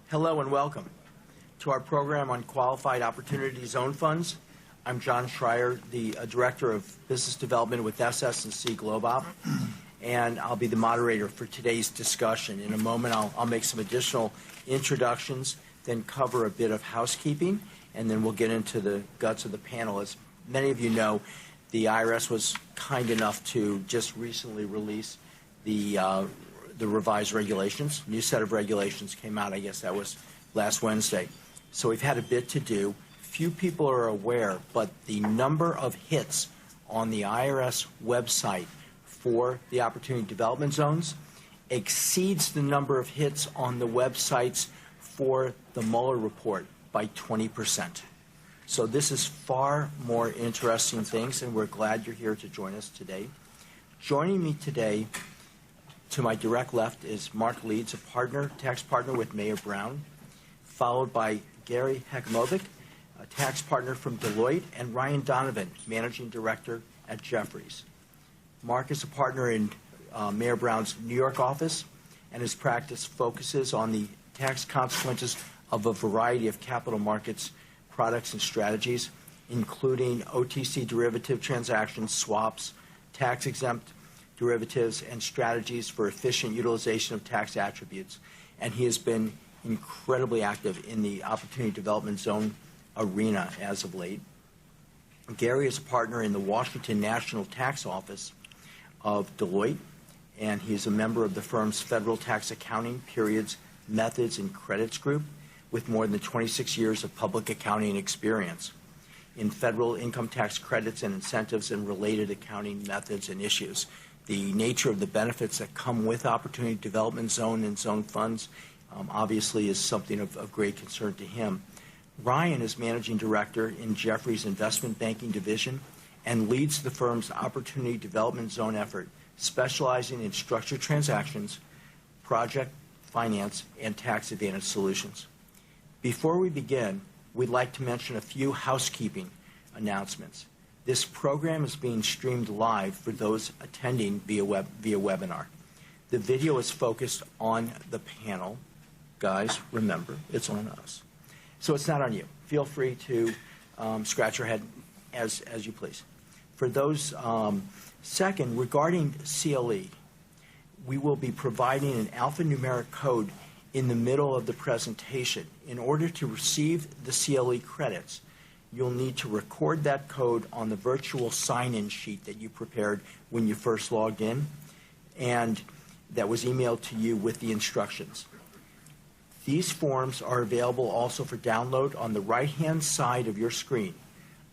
Hello and welcome to our program on Qualified Opportunity Zone Funds. I'm John Schreier, the Director of Business Development with SS&C GlobeOp, and I'll be the moderator for today's discussion. In a moment, I'll make some additional introductions, then cover a bit of housekeeping, and then we'll get into the guts of the panel. As many of you know, the IRS was kind enough to just recently release the revised regulations. New set of regulations came out, I guess that was last Wednesday. So we've had a bit to do. Few people are aware, but the number of hits on the IRS website for the Opportunity Development Zones exceeds the number of hits on the websites for the Mueller report by 20%. So this is far more interesting things, and we're glad you're here to join us today. Joining me today to my direct left is Mark Leeds, a tax partner with Mayer Brown, followed by Gary Hekimovic, a tax partner from Deloitte, and Ryan Donovan, managing director at Jefferies. Mark is a partner in Mayer Brown's New York office, and his practice focuses on the tax consequences of a variety of capital markets products and strategies, including OTC derivative transactions, swaps, tax-exempt derivatives, and strategies for efficient utilization of tax attributes. And he has been incredibly active in the Opportunity Development Zone arena as of late. Gary is a partner in the Washington National Tax Office of Deloitte, and he is a member of the firm's Federal Tax Accounting, Periods, Methods, and Credits Group with more than 26 years of public accounting experience in federal income tax credits and incentives and related accounting methods and issues. The nature of the benefits that come with Opportunity Development Zone and Zone funds obviously is something of great concern to him. Ryan is managing director in Jefferies' investment banking division and leads the firm's Opportunity Development Zone effort, specializing in structured transactions, project finance, and tax advantage solutions. Before we begin, we'd like to mention a few housekeeping announcements. This program is being streamed live for those attending via webinar. The video is focused on the panel. Guys, remember, it's on us. So it's not on you. Feel free to scratch your head as you please. For those, second, regarding CLE, we will be providing an alphanumeric code in the middle of the presentation. In order to receive the CLE credits, you'll need to record that code on the virtual sign-in sheet that you prepared when you first logged in, and that was emailed to you with the instructions. These forms are available also for download on the right-hand side of your screen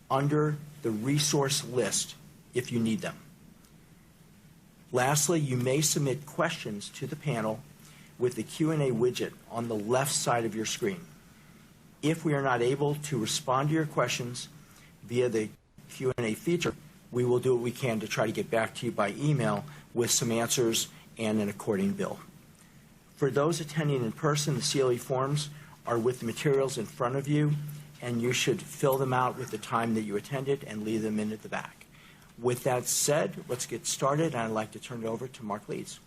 under the resource list if you need them. Lastly, you may submit questions to the panel with the Q&A widget on the left side of your screen. If we are not able to respond to your questions via the Q&A feature, we will do what we can to try to get back to you by email with some answers and an according bill. For those attending in person, the CLE forms are with the materials in front of you, and you should fill them out with the time that you attended and leave them in at the back. With that said, let's get started, and I'd like to turn it over to Mark Leeds.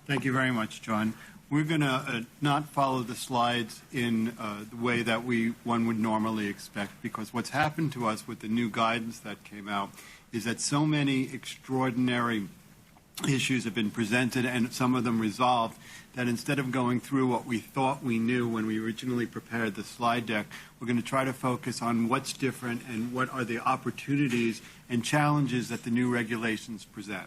Thank you very much, John. We're going to not follow the slides in the way that one would normally expect, because what's happened to us with the new guidance that came out is that so many extraordinary issues have been presented and some of them resolved that instead of going through what we thought we knew when we originally prepared the slide deck, we're going to try to focus on what's different and what are the opportunities and challenges that the new regulations present.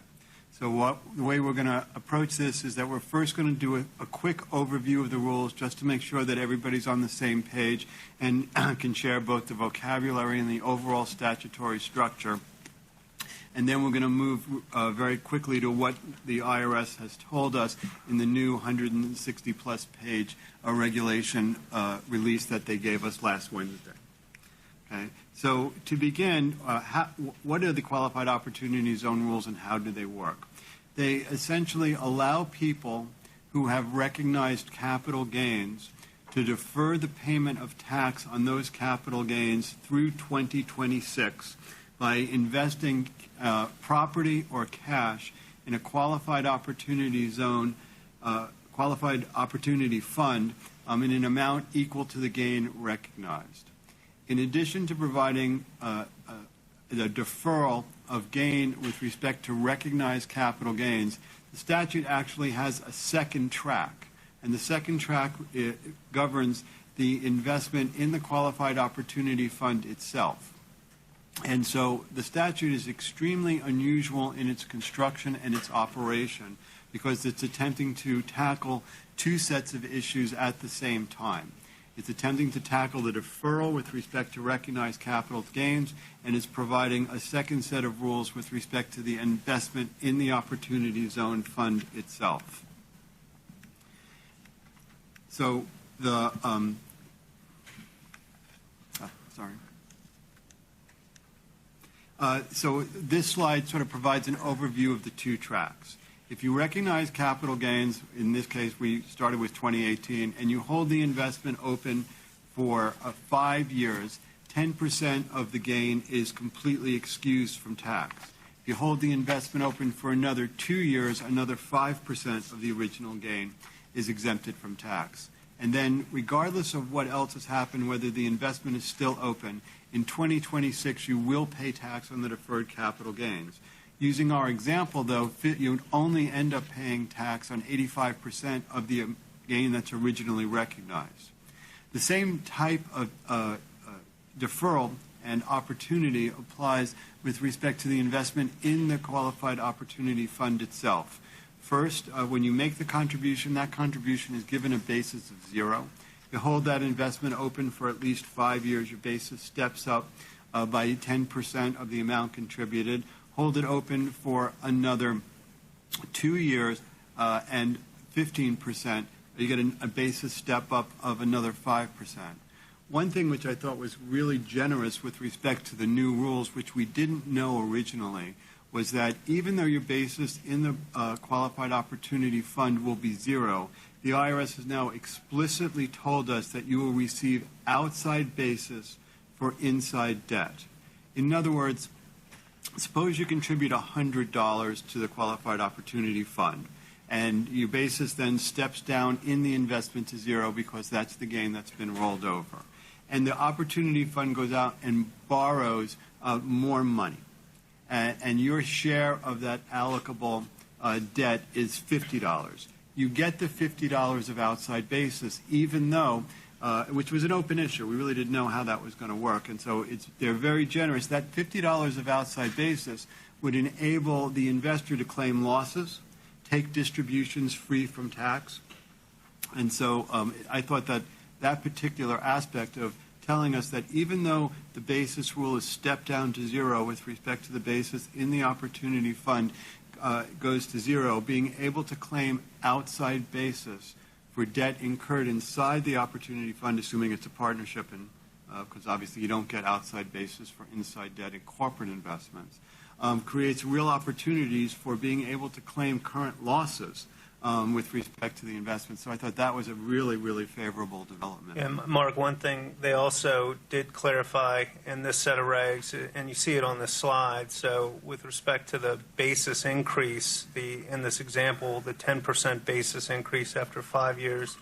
So the way we're going to approach this is that we're first going to do a quick overview of the rules just to make sure that everybody's on the same page and can share both the vocabulary and the overall statutory structure. And then we're going to move very quickly to what the IRS has told us in the new 160-plus page regulation release that they gave us last Wednesday. Okay. So to begin, what are the Qualified Opportunity Zone rules and how do they work? They essentially allow people who have recognized capital gains to defer the payment of tax on those capital gains through 2026 by investing property or cash in a Qualified Opportunity Zone qualified opportunity fund in an amount equal to the gain recognized. In addition to providing the deferral of gain with respect to recognized capital gains, the statute actually has a second track. And the second track governs the investment in the qualified opportunity fund itself. And so the statute is extremely unusual in its construction and its operation because it's attempting to tackle two sets of issues at the same time. It's attempting to tackle the deferral with respect to recognized capital gains, and it's providing a second set of rules with respect to the investment in the Opportunity Zone Fund itself. So the so this slide sort of provides an overview of the two tracks. If you recognize capital gains, in this case we started with 2018, and you hold the investment open for 5 years, 10% of the gain is completely excused from tax. If you hold the investment open for another 2 years, another 5% of the original gain is exempted from tax. And then, regardless of what else has happened, whether the investment is still open, in 2026 you will pay tax on the deferred capital gains. Using our example, though, you would only end up paying tax on 85% of the gain that's originally recognized. The same type of deferral and opportunity applies with respect to the investment in the Qualified Opportunity Fund itself. First, when you make the contribution, that contribution is given a basis of 0. You hold that investment open for at least 5 years, your basis steps up by 10% of the amount contributed. Hold it open for another 2 years and 15%. You get a basis step up of another 5%. One thing which I thought was really generous with respect to the new rules, which we didn't know originally, was that even though your basis in the Qualified Opportunity Fund will be 0, the IRS has now explicitly told us that you will receive outside basis for inside debt. In other words, suppose you contribute $100 to the Qualified Opportunity Fund, and your basis then steps down in the investment to 0 because that's the gain that's been rolled over. And the Opportunity Fund goes out and borrows more money. And your share of that allocable debt is $50. You get the $50 of outside basis, even though, which was an open issue. We really didn't know how that was going to work. And so they're very generous. That $50 of outside basis would enable the investor to claim losses, take distributions free from tax. And so I thought that that particular aspect of telling us that even though the basis rule is stepped down to 0 with respect to the basis in the Opportunity Fund goes to 0, being able to claim outside basis for debt incurred inside the Opportunity Fund, assuming it's a partnership, and because obviously you don't get outside basis for inside debt in corporate investments, creates real opportunities for being able to claim current losses with respect to the investment. So I thought that was a really, really favorable development. And Mark, one thing they also did clarify in this set of regs, and you see it on this slide, so with respect to the basis increase, in this example, the 10% basis increase after 5 years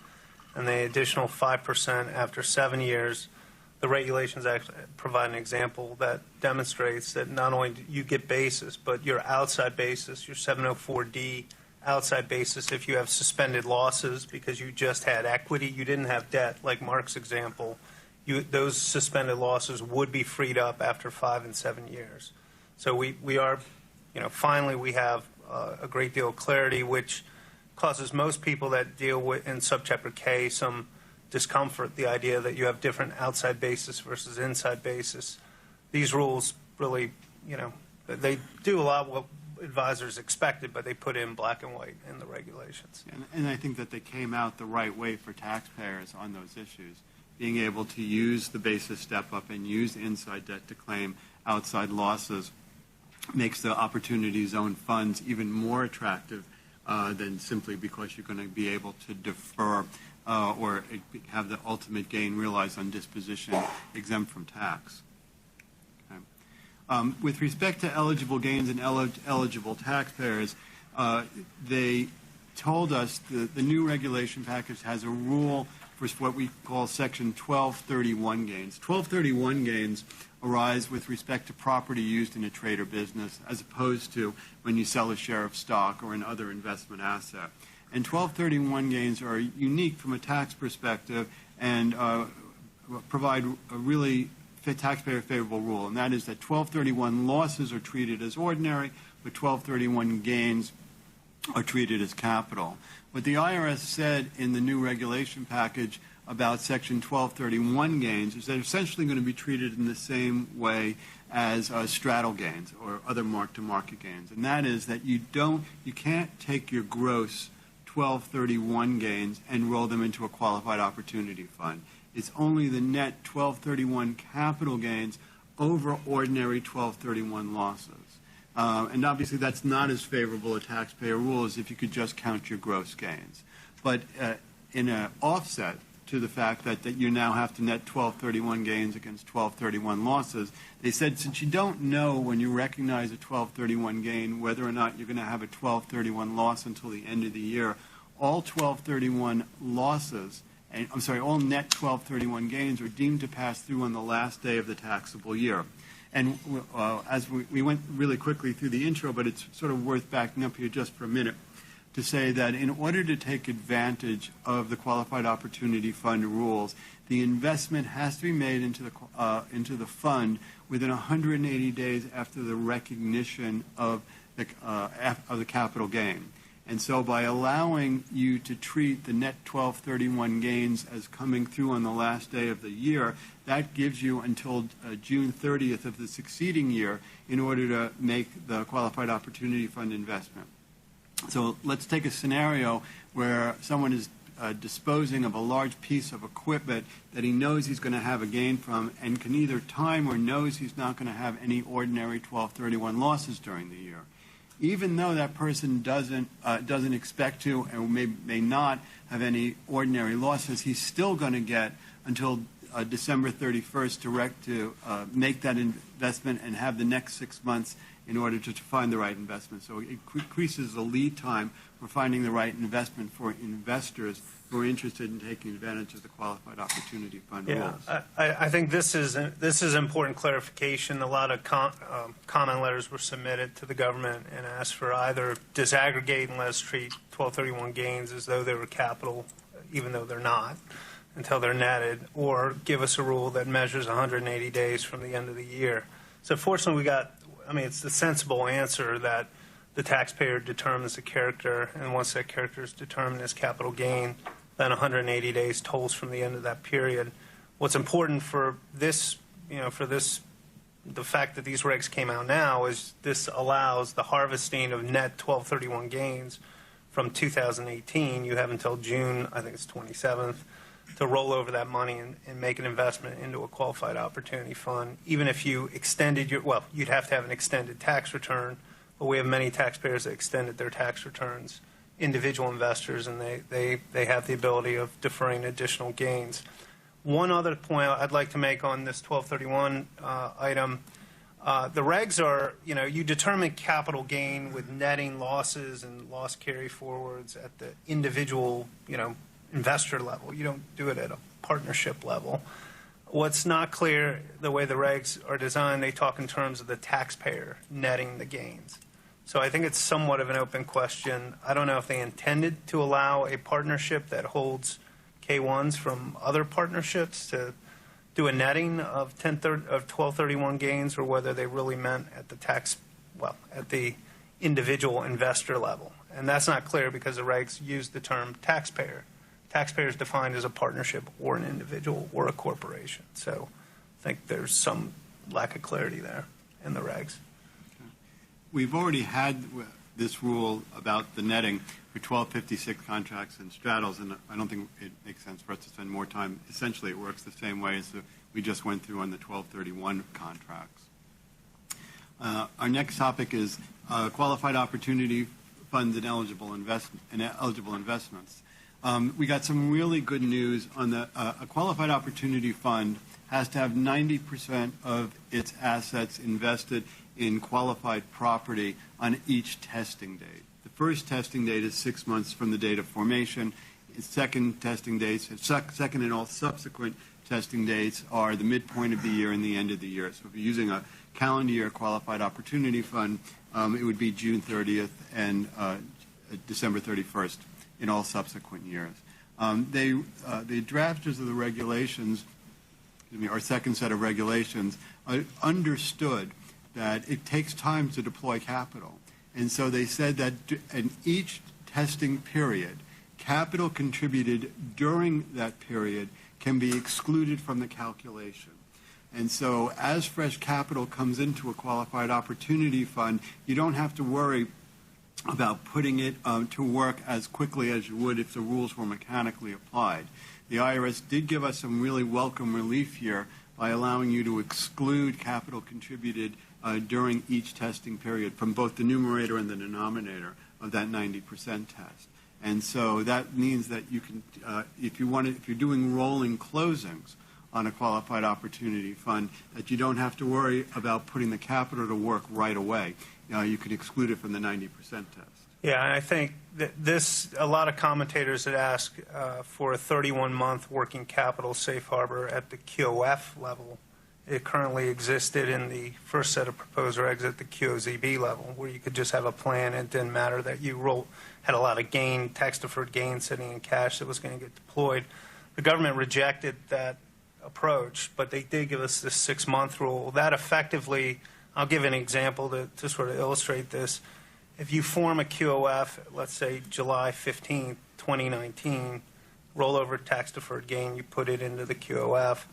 and the additional 5% after 7 years, the regulations actually provide an example that demonstrates that not only do you get basis, but your outside basis, your 704D outside basis, if you have suspended losses because you just had equity, you didn't have debt, like Mark's example, those suspended losses would be freed up after 5 and 7 years. So we are, finally we have a great deal of clarity, which causes most people that deal with in subchapter K some discomfort, the idea that you have different outside basis versus inside basis. These rules really, they do a lot what advisors expected, but they put in black and white in the regulations. And I think that they came out the right way for taxpayers on those issues, being able to use the basis step up and use inside debt to claim outside losses makes the Opportunity Zone funds even more attractive than simply because you're going to be able to defer or have the ultimate gain realized on disposition exempt from tax. With respect to eligible gains and eligible taxpayers, they told us the new regulation package has a rule for what we call Section 1231 gains. 1231 gains arise with respect to property used in a trade or business, as opposed to when you sell a share of stock or an other investment asset. And 1231 gains are unique from a tax perspective and provide a really taxpayer favorable rule, and that is that 1231 losses are treated as ordinary, but 1231 gains are treated as capital. What the IRS said in the new regulation package about Section 1231 gains is they're essentially going to be treated in the same way as straddle gains or other mark-to-market gains, and that is that you can't take your gross 1231 gains and roll them into a qualified opportunity fund. It's only the net 1231 capital gains over ordinary 1231 losses. And obviously that's not as favorable a taxpayer rule as if you could just count your gross gains. But in an offset to the fact that you now have to net 1231 gains against 1231 losses, they said since you don't know when you recognize a 1231 gain whether or not you're going to have a 1231 loss until the end of the year, all 1231 losses, all net 1231 gains are deemed to pass through on the last day of the taxable year. And as we went really quickly through the intro, but it's sort of worth backing up here just for a minute to say that in order to take advantage of the Qualified Opportunity Fund rules, the investment has to be made into the fund within 180 days after the recognition of the capital gain. And so by allowing you to treat the net 1231 gains as coming through on the last day of the year, that gives you until June 30th of the succeeding year in order to make the Qualified Opportunity Fund investment. So let's take a scenario where someone is disposing of a large piece of equipment that he knows he's going to have a gain from and can either time or knows he's not going to have any ordinary 1231 losses during the year. Even though that person doesn't expect to and may not have any ordinary losses, he's still going to get until December 31st to make that investment and have the next 6 months in order to find the right investment. So it increases the lead time for finding the right investment for investors who are interested in taking advantage of the Qualified Opportunity Fund rules. I think this is important clarification. A lot of comment letters were submitted to the government and asked for either disaggregate and let us treat 1231 gains as though they were capital, even though they're not, until they're netted, or give us a rule that measures 180 days from the end of the year. So fortunately it's the sensible answer that the taxpayer determines the character, and once that character is determined as capital gain, then 180 days tolls from the end of that period. What's important for this, the fact that these regs came out now is this allows the harvesting of net 1231 gains from 2018. You have until June, I think it's 27th, to roll over that money and make an investment into a Qualified Opportunity Fund. Even if you extended you'd have to have an extended tax return, but we have many taxpayers that extended their tax returns, individual investors, and they have the ability of deferring additional gains. One other point I'd like to make on this 1231 item, the regs are, you determine capital gain with netting losses and loss carry forwards at the individual, investor level. You don't do it at a partnership level. What's not clear, the way the regs are designed, they talk in terms of the taxpayer netting the gains. So I think it's somewhat of an open question. I don't know if they intended to allow a partnership that holds K1s from other partnerships to do a netting of 1231 gains, or whether they really meant at the individual investor level. And that's not clear because the regs use the term taxpayer. Taxpayer is defined as a partnership or an individual or a corporation. So I think there's some lack of clarity there in the regs. We've already had this rule about the netting for 1256 contracts and straddles, and I don't think it makes sense for us to spend more time. Essentially, it works the same way as we just went through on the 1231 contracts. Our next topic is Qualified Opportunity Funds and eligible investments. We got some really good news on a Qualified Opportunity Fund has to have 90% of its assets invested in qualified property on each testing date. The first testing date is 6 months from the date of formation. Second testing dates, second and all subsequent testing dates are the midpoint of the year and the end of the year. So if you're using a calendar year qualified opportunity fund, it would be June 30th and December 31st in all subsequent years. The drafters of the regulations, our second set of regulations, understood that it takes time to deploy capital. And so they said that in each testing period, capital contributed during that period can be excluded from the calculation. And so as fresh capital comes into a qualified opportunity fund, you don't have to worry about putting it to work as quickly as you would if the rules were mechanically applied. The IRS did give us some really welcome relief here by allowing you to exclude capital contributed during each testing period from both the numerator and the denominator of that 90% test. And so that means that you can, if you're doing rolling closings on a qualified opportunity fund, that you don't have to worry about putting the capital to work right away. You can exclude it from the 90% test. Yeah, and I think that a lot of commentators had asked for a 31-month working capital safe harbor at the QOF level. It currently existed in the first set of proposed regs at the QOZB level, where you could just have a plan. It didn't matter that you had a lot of gain, tax-deferred gain sitting in cash that was going to get deployed. The government rejected that approach, but they did give us this 6-month rule. That effectively, I'll give an example to sort of illustrate this. If you form a QOF, let's say July 15, 2019, rollover tax-deferred gain, you put it into the QOF,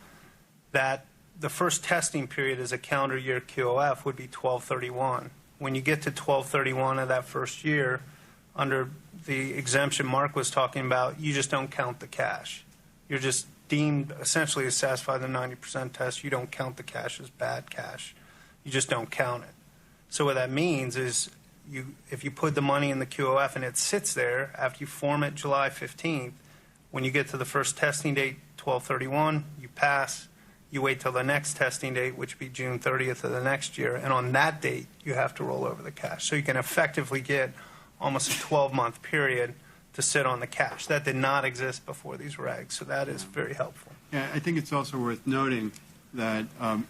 that the first testing period as a calendar year QOF would be 12/31. When you get to 12/31 of that first year, under the exemption Mark was talking about, you just don't count the cash. You're just deemed essentially to satisfy the 90% test. You don't count the cash as bad cash. You just don't count it. So what that means is if you put the money in the QOF and it sits there after you form it July 15th, when you get to the first testing date, 12/31, you pass. You wait till the next testing date, which would be June 30th of the next year, and on that date, you have to roll over the cash. So you can effectively get almost a 12-month period to sit on the cash. That did not exist before these regs, so that is very helpful. Yeah, I think it's also worth noting that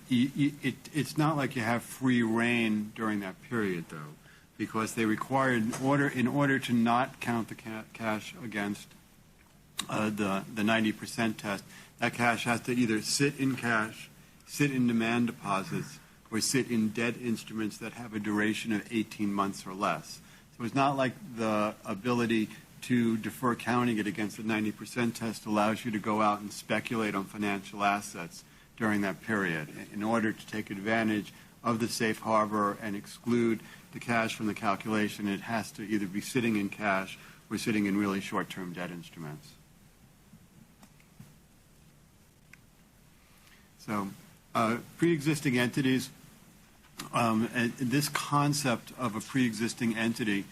it's not like you have free reign during that period, though, because they required, in order to not count the cash against the 90% test, that cash has to either sit in cash, sit in demand deposits, or sit in debt instruments that have a duration of 18 months or less. So it's not like the ability to defer counting it against the 90% test allows you to go out and speculate on financial assets during that period. In order to take advantage of the safe harbor and exclude the cash from the calculation, it has to either be sitting in cash or sitting in really short-term debt instruments. So pre-existing entities, this concept of a pre-existing entity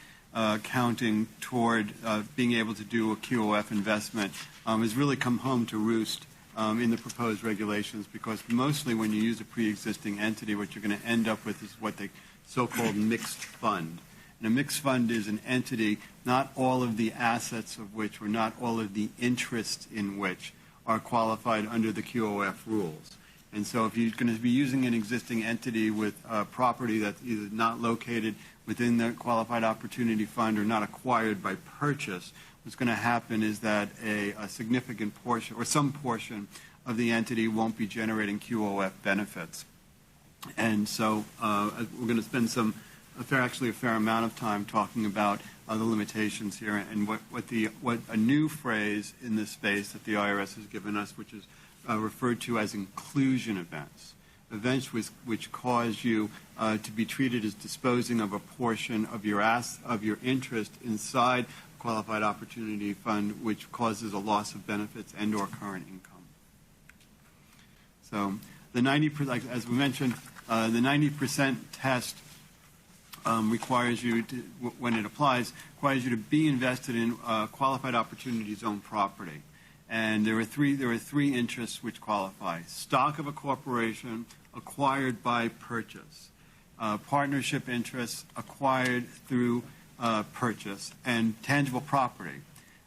counting toward being able to do a QOF investment has really come home to roost in the proposed regulations, because mostly when you use a pre-existing entity, what you're going to end up with is what they so-called mixed fund. And a mixed fund is an entity, not all of the assets of which or not all of the interests in which are qualified under the QOF rules. And so if you're going to be using an existing entity with property that's either not located within the qualified opportunity fund or not acquired by purchase, what's going to happen is that a significant portion or some portion of the entity won't be generating QOF benefits. And so we're going to spend a fair amount of time talking about the limitations here and what a new phrase in this space that the IRS has given us, which is referred to as inclusion events. Events which cause you to be treated as disposing of a portion of your interest inside a qualified opportunity fund, which causes a loss of benefits and or current income. So the 90%, as we mentioned, the 90% test requires you to, when it applies, requires you to be invested in qualified opportunity zone property. And there are three interests which qualify: stock of a corporation acquired by purchase, partnership interests acquired through purchase and tangible property.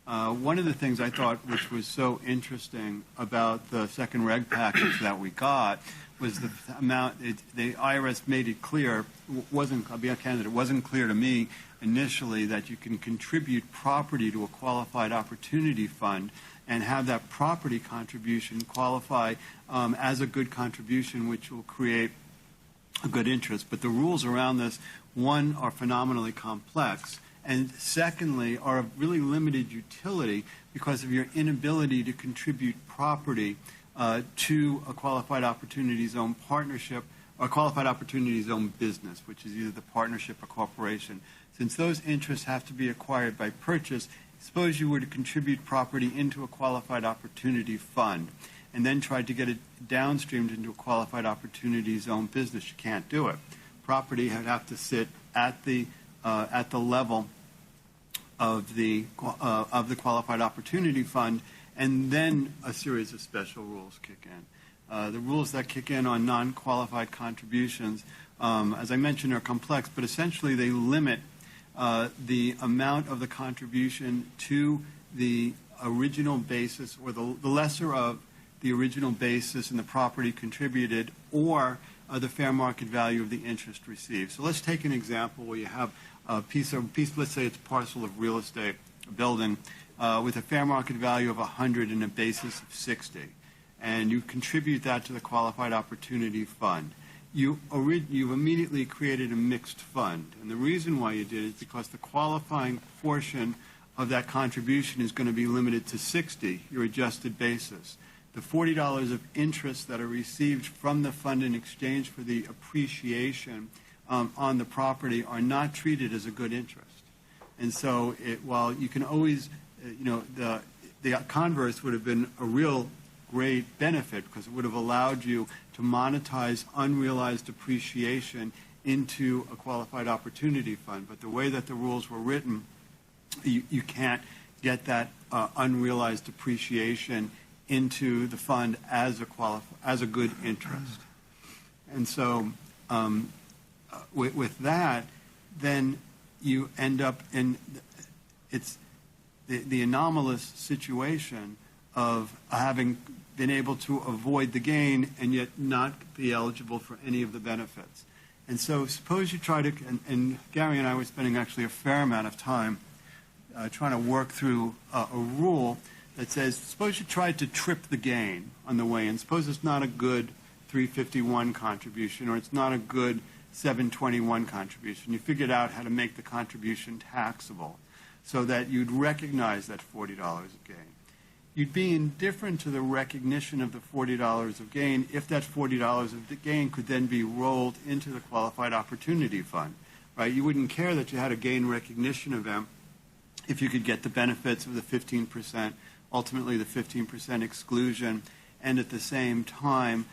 One of the things I thought which was so interesting about the second reg package that we got was the amount, the IRS made it clear, I'll be candid, it wasn't clear to me initially that you can contribute property to a qualified opportunity fund and have that property contribution qualify as a good contribution, which will create a good interest. But the rules around this, one, are phenomenally complex, and secondly, are of really limited utility because of your inability to contribute property to a qualified opportunity zone partnership or qualified opportunity zone business, which is either the partnership or corporation. Since those interests have to be acquired by purchase, suppose you were to contribute property into a qualified opportunity fund and then tried to get it downstreamed into a qualified opportunity zone business. You can't do it. Property would have to sit at the level of the qualified opportunity fund, and then a series of special rules kick in. The rules that kick in on non-qualified contributions, as I mentioned, are complex, but essentially they limit the amount of the contribution to the original basis or the lesser of the original basis in the property contributed or the fair market value of the interest received. So let's take an example where you have a piece, let's say it's a parcel of real estate, a building, with a fair market value of 100 and a basis of 60. And you contribute that to the qualified opportunity fund. You've immediately created a mixed fund. And the reason why you did it is because the qualifying portion of that contribution is going to be limited to 60, your adjusted basis. The $40 of interest that are received from the fund in exchange for the appreciation on the property are not treated as a good interest. And so while you can always, the converse would have been a real great benefit because it would have allowed you to monetize unrealized appreciation into a qualified opportunity fund. But the way that the rules were written, you can't get that unrealized appreciation into the fund as a good interest. And so with that, then you end up in the anomalous situation of having been able to avoid the gain and yet not be eligible for any of the benefits. And so suppose you try to, and Gary and I were spending actually a fair amount of time trying to work through a rule that says, suppose you tried to trip the gain on the way in. Suppose it's not a good 351 contribution or it's not a good 721 contribution. You figured out how to make the contribution taxable so that you'd recognize that $40 of gain. You'd be indifferent to the recognition of the $40 of gain if that $40 of the gain could then be rolled into the qualified opportunity fund, right? You wouldn't care that you had a gain recognition event if you could get the benefits of the 15%, ultimately the 15% exclusion, and at the same time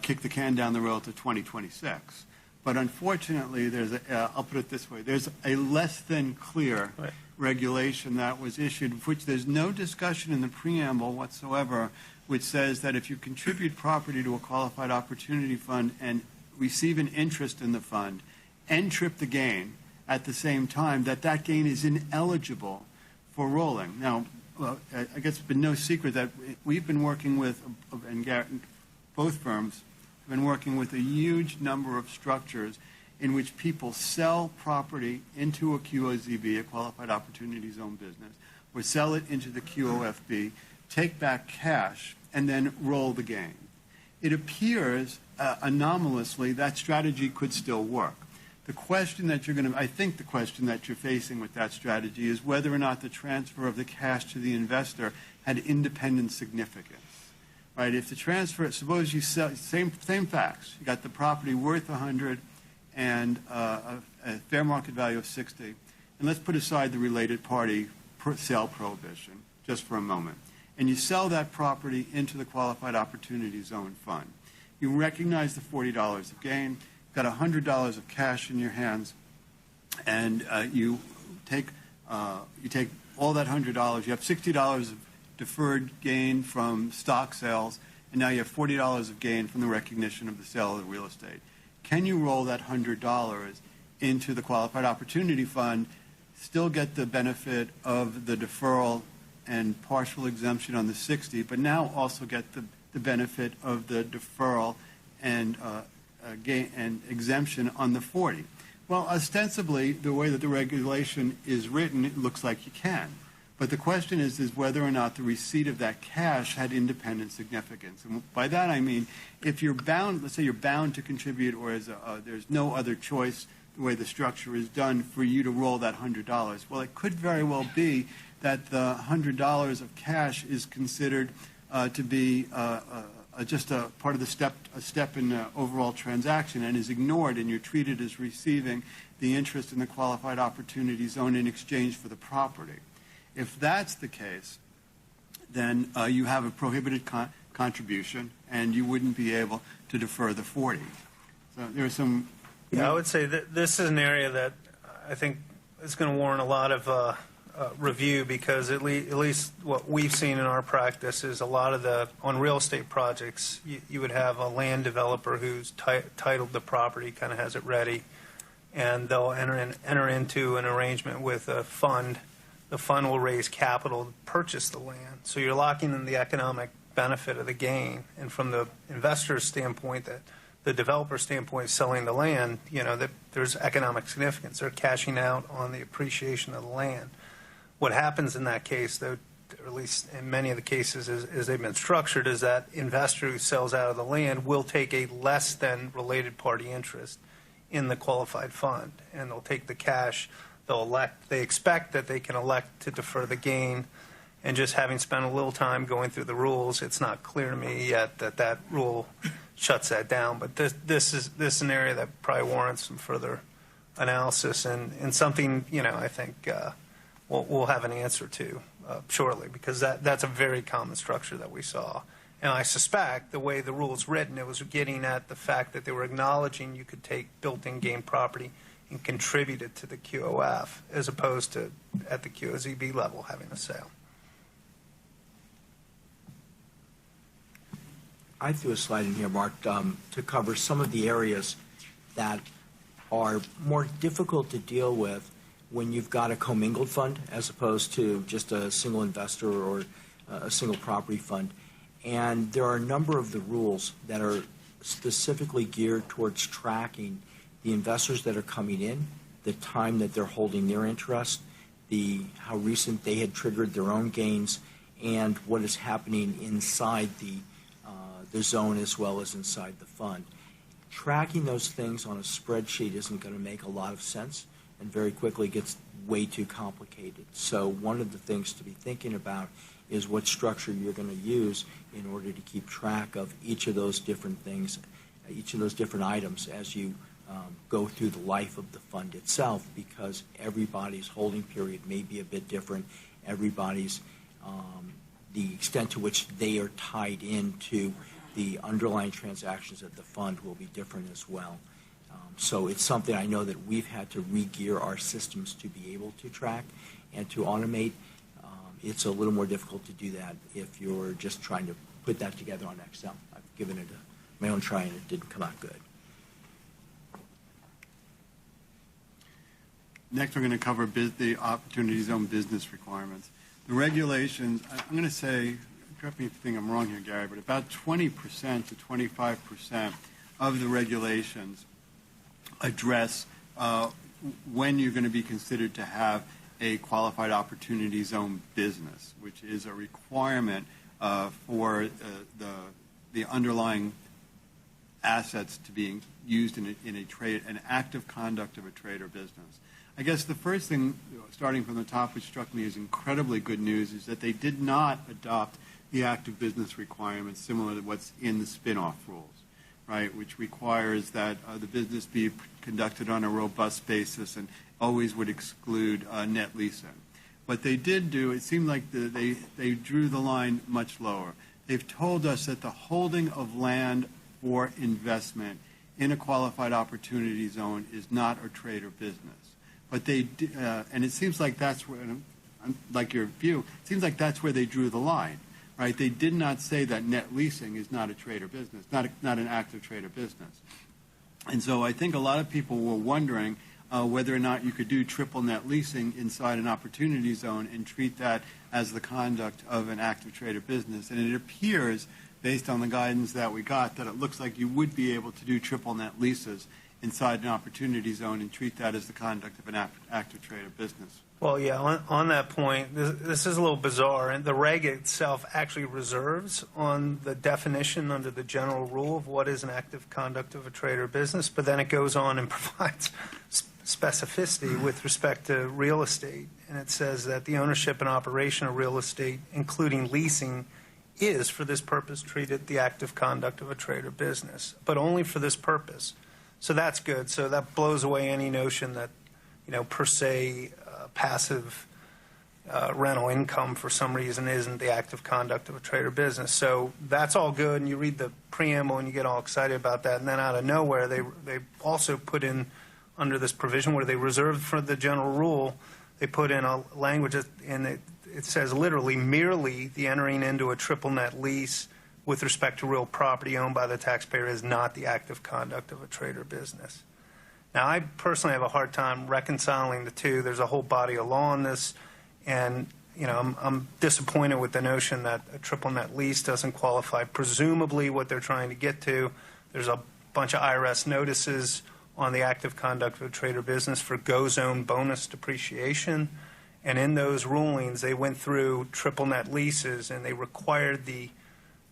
kick the can down the road to 2026. But unfortunately, I'll put it this way, there's a less than clear regulation that was issued, which there's no discussion in the preamble whatsoever, which says that if you contribute property to a qualified opportunity fund and receive an interest in the fund and trip the gain at the same time, that gain is ineligible for rolling. Now, I guess it's been no secret that we've been working with, and both firms have been working with a huge number of structures in which people sell property into a QOZB, a Qualified Opportunity Zone business, or sell it into the QOFB, take back cash, and then roll the gain. It appears anomalously that strategy could still work. The question that I think the question that you're facing with that strategy is whether or not the transfer of the cash to the investor had independent significance. Right? If the transfer, suppose you sell, same facts, you got the property worth 100 and a fair market value of 60, and let's put aside the related party sale prohibition just for a moment, and you sell that property into the Qualified Opportunity Zone Fund. You recognize the $40 of gain, got $100 of cash in your hands, and you take all that $100. You have $60 of deferred gain from stock sales, and now you have $40 of gain from the recognition of the sale of the real estate. Can you roll that $100 into the Qualified Opportunity Fund still get the benefit of the deferral and partial exemption on the 60, but now also get the benefit of the deferral and exemption on the 40. Well, ostensibly, the way that the regulation is written, it looks like you can. But the question is whether or not the receipt of that cash had independent significance. And by that I mean, if you're bound, let's say you're bound to contribute, or there's no other choice the way the structure is done for you to roll that $100. Well, it could very well be that the $100 of cash is considered to be just a part of a step in the overall transaction and is ignored, and you're treated as receiving the interest in the qualified opportunity zone in exchange for the property. If that's the case, then you have a prohibited contribution, and you wouldn't be able to defer the 40. So there are some. Yeah, I would say that this is an area that I think is going to warrant a lot of review, because at least what we've seen in our practice is a lot of on real estate projects, you would have a land developer who's titled the property, kind of has it ready, and they'll enter into an arrangement with a fund. The fund will raise capital to purchase the land. So you're locking in the economic benefit of the gain. And from the investor's standpoint, the developer's standpoint, selling the land, that there's economic significance. They're cashing out on the appreciation of the land. What happens in that case, though, or at least in many of the cases as they've been structured, is that investor who sells out of the land will take a less than related party interest in the qualified fund, and they'll take the cash. They expect that they can elect to defer the gain, and just having spent a little time going through the rules, it's not clear to me yet that rule shuts that down. But this is an area that probably warrants some further analysis, and something I think we'll have an answer to shortly, because that's a very common structure that we saw. And I suspect the way the rule is written, it was getting at the fact that they were acknowledging you could take built-in gain property and contribute it to the QOF, as opposed to at the QOZB level having a sale. I threw a slide in here, Mark, to cover some of the areas that are more difficult to deal with when you've got a commingled fund as opposed to just a single investor or a single property fund. And there are a number of the rules that are specifically geared towards tracking the investors that are coming in, the time that they're holding their interest, how recent they had triggered their own gains, and what is happening inside the zone as well as inside the fund. Tracking those things on a spreadsheet isn't going to make a lot of sense, and very quickly gets way too complicated. So one of the things to be thinking about is what structure you're going to use in order to keep track of each of those different things, each of those different items as you go through the life of the fund itself, because everybody's holding period may be a bit different. Everybody's, the extent to which they are tied into the underlying transactions of the fund will be different as well. So it's something I know that we've had to re-gear our systems to be able to track and to automate. It's a little more difficult to do that if you're just trying to put that together on Excel. I've given it my own try, and it didn't come out good. Next, we're going to cover the Opportunity Zone business requirements. The regulations, I'm going to say, correct me if you think I'm wrong here, Gary, but about 20% to 25% of the regulations address when you're going to be considered to have a qualified opportunity zone business, which is a requirement for the underlying assets to be used in a trade, an active conduct of a trade or business. I guess the first thing, starting from the top, which struck me as incredibly good news, is that they did not adopt the active business requirements similar to what's in the spin-off rules, right, which requires that the business be conducted on a robust basis and always would exclude net leasing. What they did do, it seemed like they drew the line much lower. They've told us that the holding of land for investment in a qualified opportunity zone is not a trade or business. But they, and it seems like that's where, like your view, it seems like that's where they drew the line, right? They did not say that net leasing is not a trade or business, not an active trade or business. And so I think a lot of people were wondering, whether or not you could do triple net leasing inside an opportunity zone and treat that as the conduct of an active trade or business. And it appears, based on the guidance that we got, that it looks like you would be able to do triple net leases inside an opportunity zone and treat that as the conduct of an active trade or business. Well, yeah, on that point, this is a little bizarre, and the reg itself actually reserves on the definition under the general rule of what is an active conduct of a trade or business, but then it goes on and provides specificity with respect to real estate, and it says that the ownership and operation of real estate, including leasing, is, for this purpose, treated the active conduct of a trade or business, but only for this purpose. So that's good. So that blows away any notion that, per se, passive rental income for some reason isn't the active conduct of a trade or business. So that's all good, and you read the preamble and you get all excited about that, and then out of nowhere they also put in, under this provision where they reserved for the general rule, they put in a language, and it says literally merely the entering into a triple net lease with respect to real property owned by the taxpayer is not the active conduct of a trade or business. Now, I personally have a hard time reconciling the two. There's a whole body of law on this, and I'm disappointed with the notion that a triple net lease doesn't qualify. Presumably, what they're trying to get to, there's a bunch of IRS notices on the active conduct of a trade or business for go zone bonus depreciation, and in those rulings, they went through triple net leases, and they required the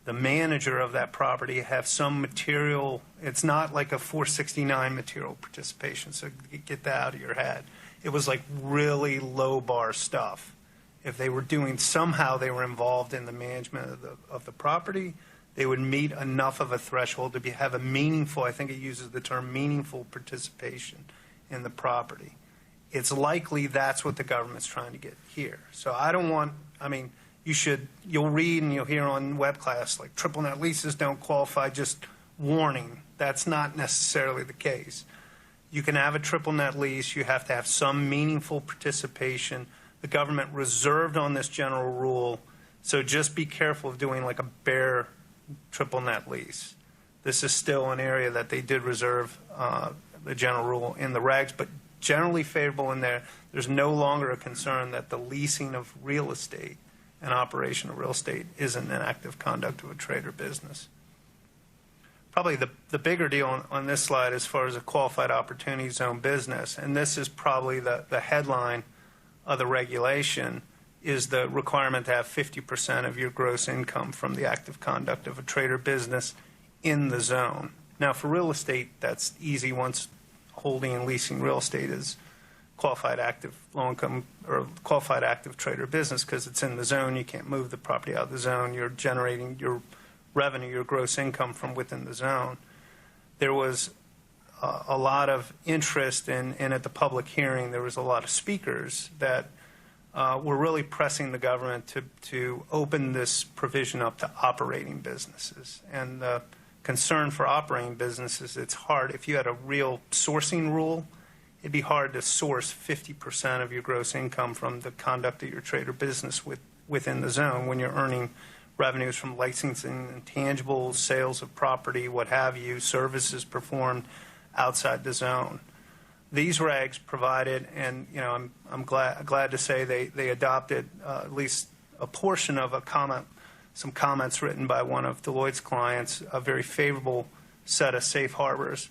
manager of that property have some material. It's not like a 469 material participation, so get that out of your head. It was like really low bar stuff. If they were doing, somehow they were involved in the management of the property, they would meet enough of a threshold to have a meaningful, I think it uses the term meaningful participation in the property. It's likely that's what the government's trying to get here. So you'll read and you'll hear on web class, like triple net leases don't qualify, just warning. That's not necessarily the case. You can have a triple net lease. You have to have some meaningful participation. The government reserved on this general rule, so just be careful of doing like a bare triple net lease. This is still an area that they did reserve the general rule in the regs, but generally favorable in there. There's no longer a concern that the leasing of real estate and operation of real estate isn't an active conduct of a trade or business. Probably the bigger deal on this slide as far as a qualified opportunity zone business, and this is probably the headline of the regulation, is the requirement to have 50% of your gross income from the active conduct of a trade or business in the zone. Now, for real estate, that's easy once holding and leasing real estate is qualified active low income or qualified active trade or business because it's in the zone. You can't move the property out of the zone. You're generating your revenue, your gross income from within the zone. There was a lot of interest and at the public hearing there was a lot of speakers that were really pressing the government to open this provision up to operating businesses. And the concern for operating businesses, it's hard. If you had a real sourcing rule, it'd be hard to source 50% of your gross income from the conduct of your trade or business within the zone when you're earning revenues from licensing, intangibles, sales of property, what have you, services performed outside the zone. These regs provided, and I'm glad to say they adopted at least a portion of some comments written by one of Deloitte's clients, a very favorable set of safe harbors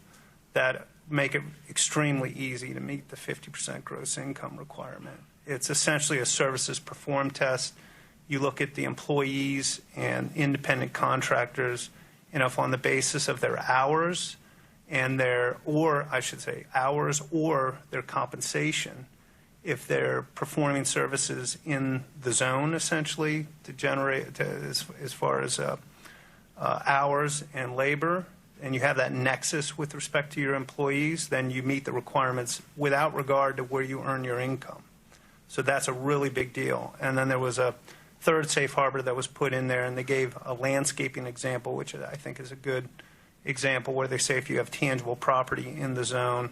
that make it extremely easy to meet the 50% gross income requirement. It's essentially a services performed test. You look at the employees and independent contractors, if on the basis of their hours and hours or their compensation, if they're performing services in the zone essentially to generate as far as hours and labor, and you have that nexus with respect to your employees, then you meet the requirements without regard to where you earn your income. So that's a really big deal. And then there was a third safe harbor that was put in there, and they gave a landscaping example, which I think is a good example, where they say if you have tangible property in the zone,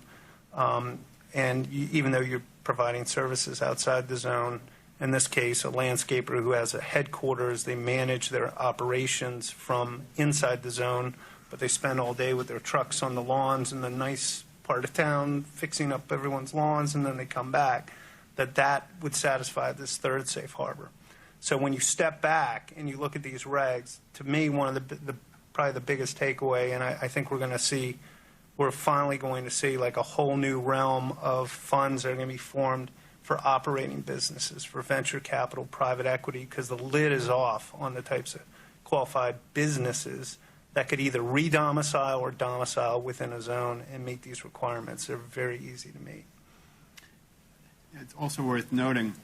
even though you're providing services outside the zone, in this case, a landscaper who has a headquarters, they manage their operations from inside the zone, but they spend all day with their trucks on the lawns in the nice part of town fixing up everyone's lawns and then they come back, that would satisfy this third safe harbor. So when you step back and you look at these regs, to me, one of the probably the biggest takeaway, and I think we're finally going to see like a whole new realm of funds that are going to be formed for operating businesses, for venture capital, private equity, because the lid is off on the types of qualified businesses that could either re-domicile or domicile within a zone and meet these requirements. They're very easy to meet. It's also worth noting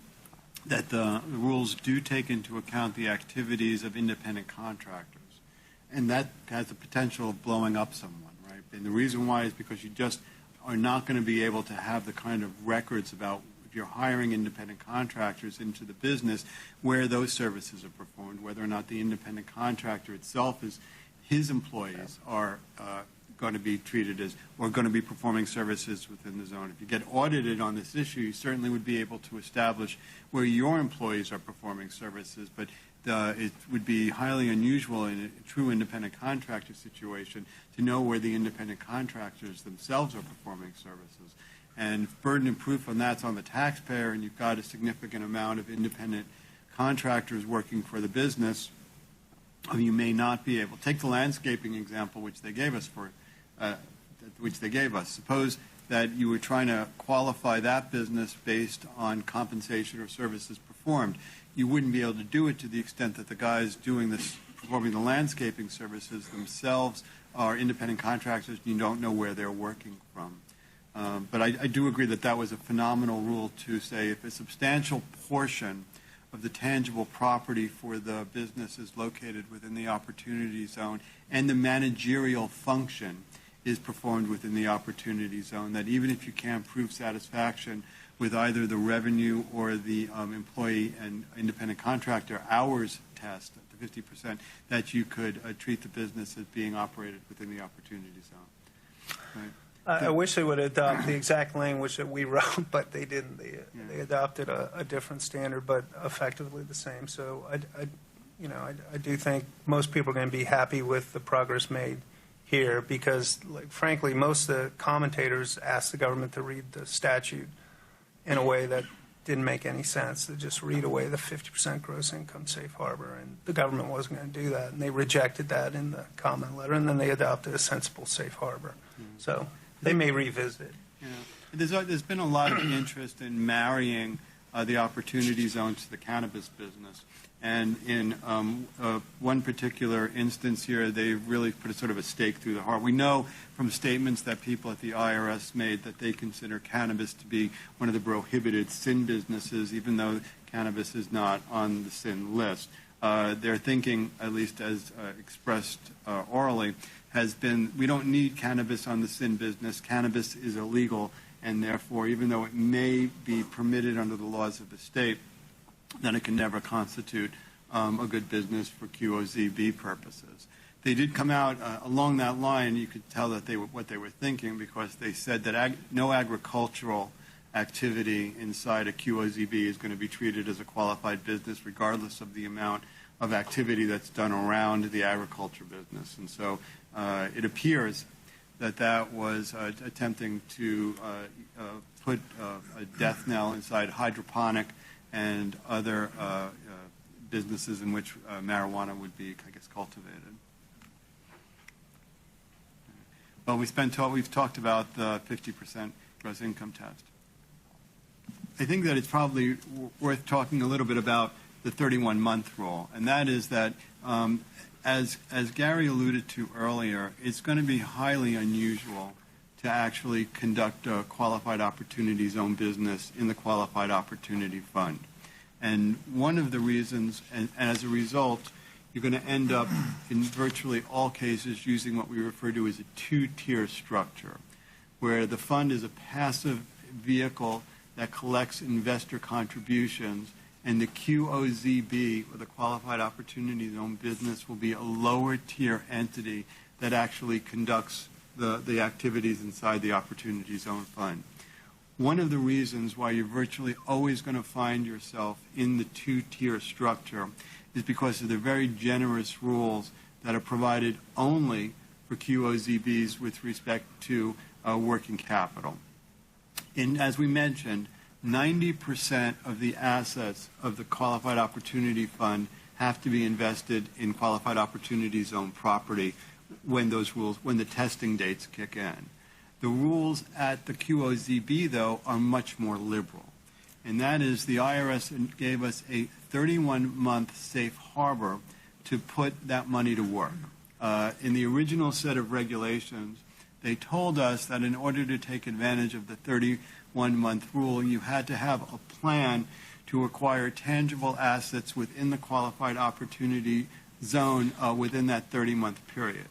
that the rules do take into account the activities of independent contractors, and that has the potential of blowing up someone, right? And the reason why is because you just are not going to be able to have the kind of records about if you're hiring independent contractors into the business where those services are performed, whether or not the independent contractor itself is his employees are going to be treated as, or going to be performing services within the zone. If you get audited on this issue, you certainly would be able to establish where your employees are performing services, but it would be highly unusual in a true independent contractor situation to know where the independent contractors themselves are performing services. And burden of proof on that's on the taxpayer, and you've got a significant amount of independent contractors working for the business. You may not be able. Take the landscaping example, which they gave us Suppose that you were trying to qualify that business based on compensation or services performed. You wouldn't be able to do it to the extent that the guys doing this, performing the landscaping services themselves are independent contractors, and you don't know where they're working from. But I do agree that that was a phenomenal rule to say if a substantial portion of the tangible property for the business is located within the opportunity zone and the managerial function is performed within the opportunity zone, that even if you can't prove satisfaction with either the revenue or the employee and independent contractor hours test, the 50%, that you could treat the business as being operated within the opportunity zone. Right. I wish they would adopt the exact language that we wrote, but they didn't. They adopted a different standard, but effectively the same. So I do think most people are going to be happy with the progress made here because, frankly, most of the commentators asked the government to read the statute in a way that didn't make any sense, to just read away the 50% gross income safe harbor, and the government wasn't going to do that, and they rejected that in the comment letter, and then they adopted a sensible safe harbor. So they may revisit it. Yeah. There's been a lot of interest in marrying the opportunity zone to the cannabis business. And in one particular instance here, they really put a sort of a stake through the heart. We know from statements that people at the IRS made that they consider cannabis to be one of the prohibited sin businesses, even though cannabis is not on the sin list. Their thinking, at least as expressed orally, has been we don't need cannabis on the sin business. Cannabis is illegal, and therefore, even though it may be permitted under the laws of the state, then it can never constitute a good business for QOZB purposes. They did come out along that line. You could tell that what they were thinking, because they said that no agricultural activity inside a QOZB is going to be treated as a qualified business, regardless of the amount of activity that's done around the agriculture business. And so it appears that was attempting to put a death knell inside hydroponic and other businesses in which marijuana would be, I guess, cultivated. Well, we've talked about the 50% gross income test. I think that it's probably worth talking a little bit about the 31-month rule, and that is that, as Gary alluded to earlier, it's going to be highly unusual to actually conduct a qualified opportunity zone business in the Qualified Opportunity Fund. And one of the reasons, and as a result, you're going to end up in virtually all cases using what we refer to as a two-tier structure, where the fund is a passive vehicle that collects investor contributions, and the QOZB, or the Qualified Opportunity Zone business, will be a lower-tier entity that actually conducts the activities inside the Opportunity Zone Fund. One of the reasons why you're virtually always going to find yourself in the two-tier structure is because of the very generous rules that are provided only for QOZBs with respect to working capital. And as we mentioned, 90% of the assets of the Qualified Opportunity Fund have to be invested in Qualified Opportunity Zone property when the testing dates kick in. The rules at the QOZB, though, are much more liberal. And that is the IRS gave us a 31-month safe harbor to put that money to work. In the original set of regulations, they told us that in order to take advantage of the 31-month rule, you had to have a plan to acquire tangible assets within the Qualified Opportunity Zone within that 30-month period.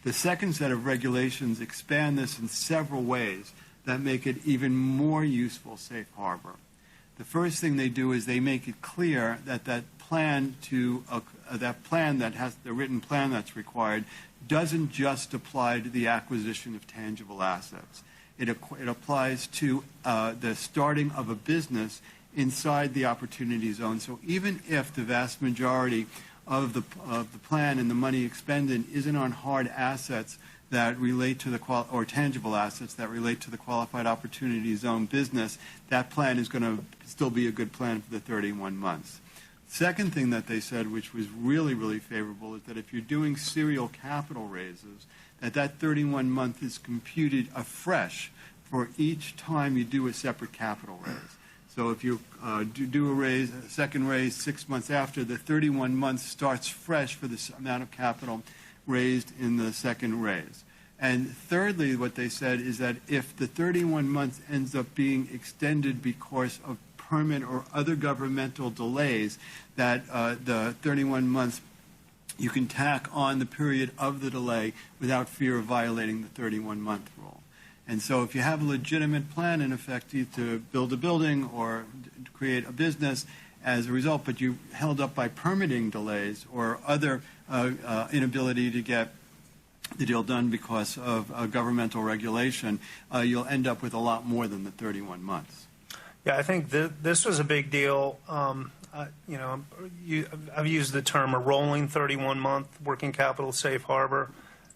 The second set of regulations expand this in several ways that make it even more useful safe harbor. The first thing they do is they make it clear that the written plan that's required doesn't just apply to the acquisition of tangible assets. It applies to the starting of a business inside the opportunity zone. So even if the vast majority of the plan and the money expended isn't on hard assets that relate to or tangible assets that relate to the Qualified Opportunity Zone business, that plan is going to still be a good plan for the 31 months. Second thing that they said, which was really, really favorable, is that if you're doing serial capital raises, that 31-month is computed afresh for each time you do a separate capital raise. So if you do a second raise 6 months after, the 31 months starts fresh for the amount of capital raised in the second raise. And thirdly, what they said is that if the 31 months ends up being extended because of permit or other governmental delays, that the 31 months you can tack on the period of the delay without fear of violating the 31-month rule. And so if you have a legitimate plan, in effect, to build a building or to create a business as a result, but you're held up by permitting delays or other inability to get the deal done because of governmental regulation, you'll end up with a lot more than the 31 months. Yeah, I think this was a big deal. I've used the term a rolling 31-month working capital safe harbor,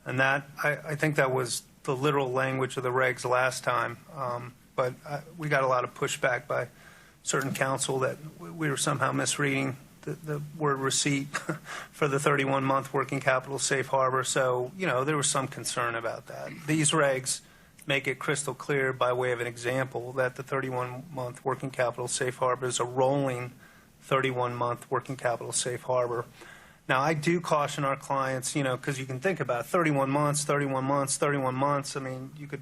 and that I think that was the literal language of the regs last time. But we got a lot of pushback by certain counsel that we were somehow misreading the word receipt for the 31-month working capital safe harbor. So, there was some concern about that. These regs make it crystal clear by way of an example that the 31-month working capital safe harbor is a rolling 31-month working capital safe harbor. Now, I do caution our clients, because you can think about it, 31 months, 31 months, 31 months. I mean, you could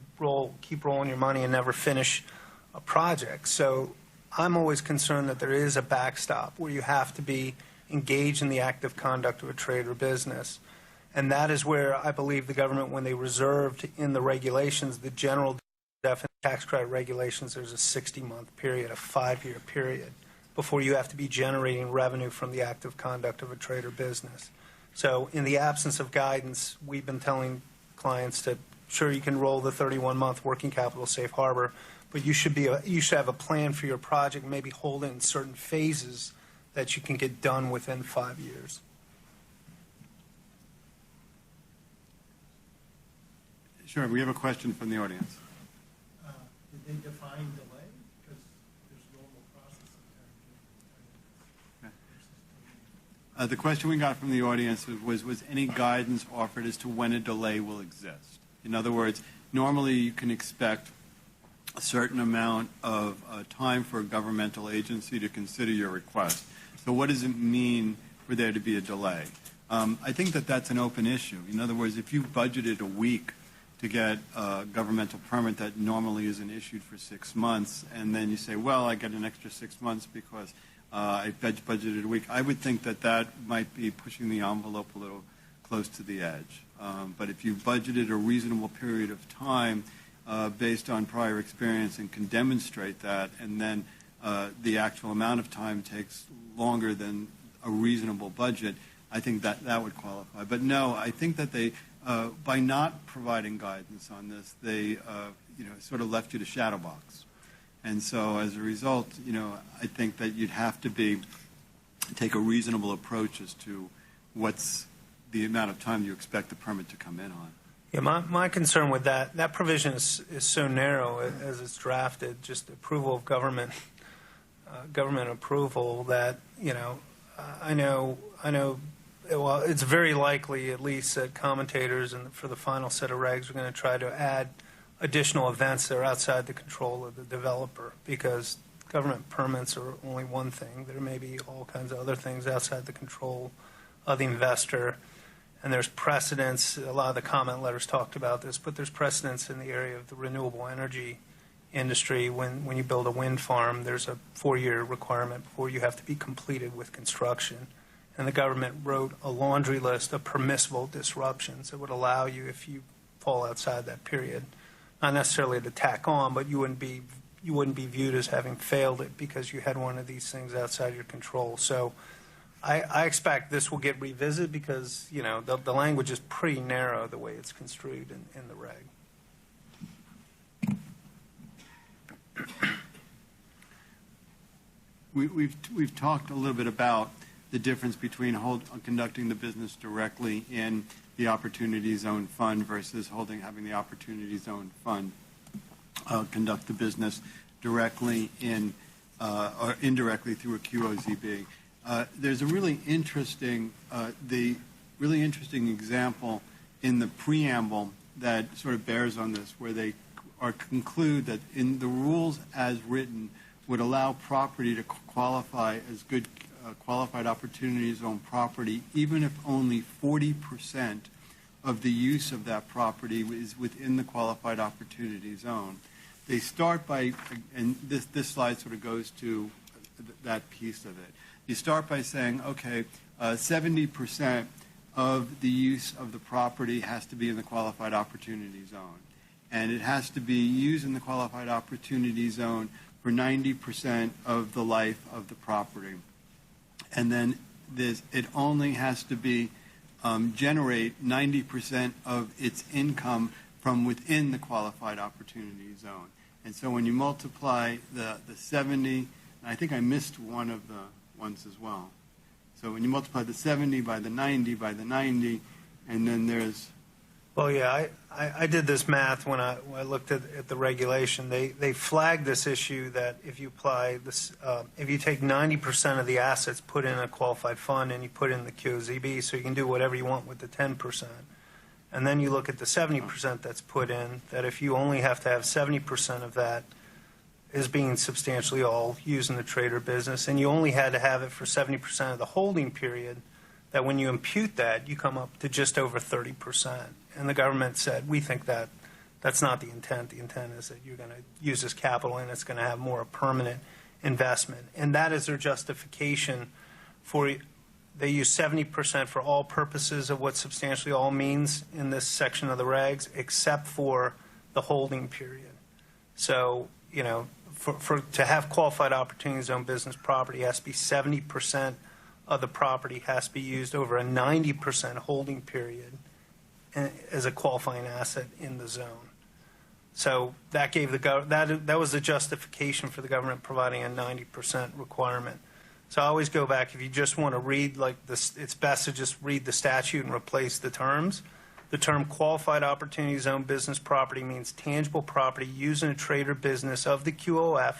keep rolling your money and never finish a project. So I'm always concerned that there is a backstop where you have to be engaged in the active conduct of a trade or business. And that is where I believe the government, when they reserved in the regulations, the general definition tax credit regulations, there's a 60-month period, a 5-year period, before you have to be generating revenue from the active conduct of a trade or business. So in the absence of guidance, we've been telling clients that, sure, you can roll the 31-month working capital safe harbor, but you should have a plan for your project, maybe hold it in certain phases that you can get done within 5 years. Sure, we have a question from the audience. Did they define delay? Because there's normal process. The question we got from the audience was any guidance offered as to when a delay will exist? In other words, normally you can expect a certain amount of time for a governmental agency to consider your request. So what does it mean for there to be a delay? I think that's an open issue. In other words, if you budgeted a week to get a governmental permit that normally isn't issued for 6 months, and then you say, well, I get an extra 6 months because I budgeted a week, I would think that might be pushing the envelope a little close to the edge. But if you budgeted a reasonable period of time based on prior experience and can demonstrate that, and then the actual amount of time takes longer than a reasonable budget, I think that would qualify. But no, I think that they, by not providing guidance on this, they sort of left you to shadow box. And so as a result, I think that you'd have to take a reasonable approach as to what's the amount of time you expect the permit to come in on. Yeah, my concern with that provision is so narrow as it's drafted, just approval of government approval, that, I know, well, it's very likely, at least, that commentators and for the final set of regs are going to try to add additional events that are outside the control of the developer, because government permits are only one thing. There may be all kinds of other things outside the control of the investor. And there's precedents, a lot of the comment letters talked about this, but there's precedents in the area of the renewable energy industry. When you build a wind farm, there's a 4-year requirement before you have to be completed with construction. And the government wrote a laundry list of permissible disruptions that would allow you, if you fall outside that period, not necessarily to tack on, but you wouldn't be viewed as having failed it because you had one of these things outside your control. So I expect this will get revisited because, the language is pretty narrow the way it's construed in the reg. We've talked a little bit about the difference between conducting the business directly in the Opportunity Zone Fund versus having the Opportunity Zone Fund conduct the business directly in or indirectly through a QOZB. There's a really interesting example in the preamble that sort of bears on this, where they conclude that in the rules as written would allow property to qualify as good qualified opportunity zone property, even if only 40% of the use of that property is within the qualified opportunity zone. They start by, and this slide sort of goes to that piece of it. You start by saying, okay, 70% of the use of the property has to be in the qualified opportunity zone. And it has to be used in the qualified opportunity zone for 90% of the life of the property. And then it only has to be generate 90% of its income from within the qualified opportunity zone. And so when you multiply the 70, and I think I missed one of the ones as well. So when you multiply the 70 by the 90 by the 90, and then there's... Well, yeah, I did this math when I looked at the regulation. They flagged this issue that if you apply this, if you take 90% of the assets put in a qualified fund and you put in the QOZB, so you can do whatever you want with the 10%. And then you look at the 70% that's put in, that if you only have to have 70% of that is being substantially all used in the trade or business, and you only had to have it for 70% of the holding period, that when you impute that, you come up to just over 30%. And the government said, we think that that's not the intent. The intent is that you're going to use this capital and it's going to have more permanent investment. And that is their justification for, they use 70% for all purposes of what substantially all means in this section of the regs, except for the holding period. So, to have qualified opportunity zone business property, it has to be 70% of the property has to be used over a 90% holding period as a qualifying asset in the zone. So that gave that was the justification for the government providing a 90% requirement. So I always go back, if you just want to read like this, it's best to just read the statute and replace the terms. The term qualified opportunity zone business property means tangible property used in a trade or business of the QOF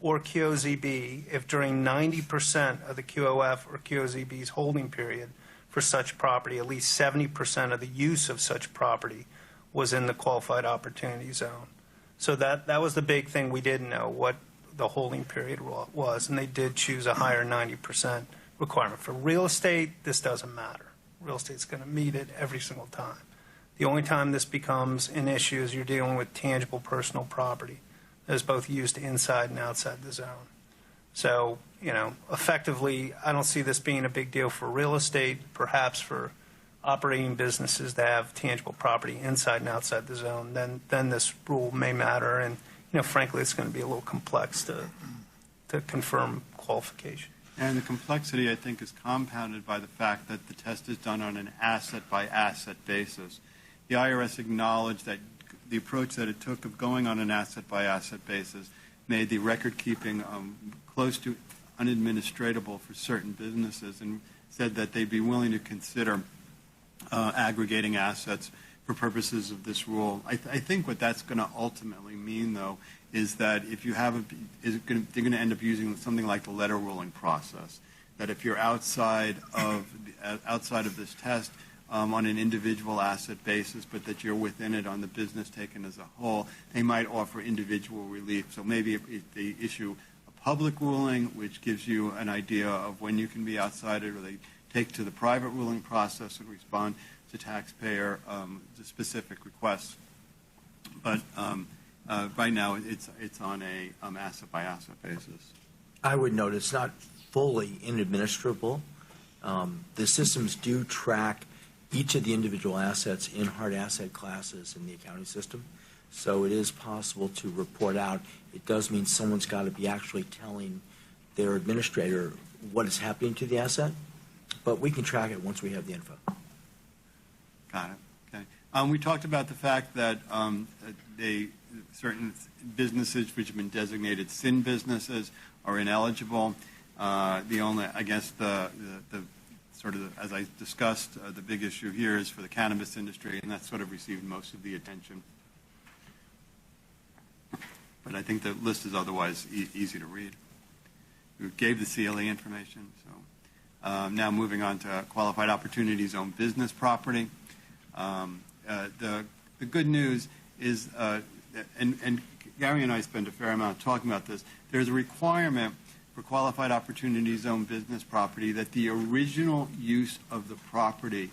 or QOZB if during 90% of the QOF or QOZB's holding period for such property, at least 70% of the use of such property was in the qualified opportunity zone. So that was the big thing we didn't know, what the holding period was, and they did choose a higher 90% requirement. For real estate, this doesn't matter. Real estate's going to meet it every single time. The only time this becomes an issue is you're dealing with tangible personal property that is both used inside and outside the zone. So, effectively, I don't see this being a big deal for real estate, perhaps for operating businesses that have tangible property inside and outside the zone. Then this rule may matter, and frankly, it's going to be a little complex to confirm qualification. And the complexity, I think, is compounded by the fact that the test is done on an asset-by-asset basis. The IRS acknowledged that the approach that it took of going on an asset-by-asset basis made the record-keeping close to unadministratable for certain businesses, and said that they'd be willing to consider aggregating assets for purposes of this rule. I think what that's going to ultimately mean, though, is that if you have they're going to end up using something like the letter ruling process. That if you're outside of this test on an individual asset basis, but that you're within it on the business taken as a whole, they might offer individual relief. So maybe if they issue a public ruling, which gives you an idea of when you can be outside it, or they take to the private ruling process and respond to taxpayer specific requests. But right now, it's on a asset by asset basis. I would note it's not fully inadministrable. The systems do track each of the individual assets in hard asset classes in the accounting system. So it is possible to report out. It does mean someone's got to be actually telling their administrator what is happening to the asset, but we can track it once we have the info. Got it. Okay. We talked about the fact that certain businesses which have been designated sin businesses are ineligible. I guess the sort of, as I discussed, the big issue here is for the cannabis industry, and that's sort of received most of the attention. But I think the list is otherwise easy to read. We gave the CLE information. So now moving on to qualified opportunity zone business property. The good news is, and Gary and I spent a fair amount of talking about this, there's a requirement for qualified opportunity zone business property that the original use of the property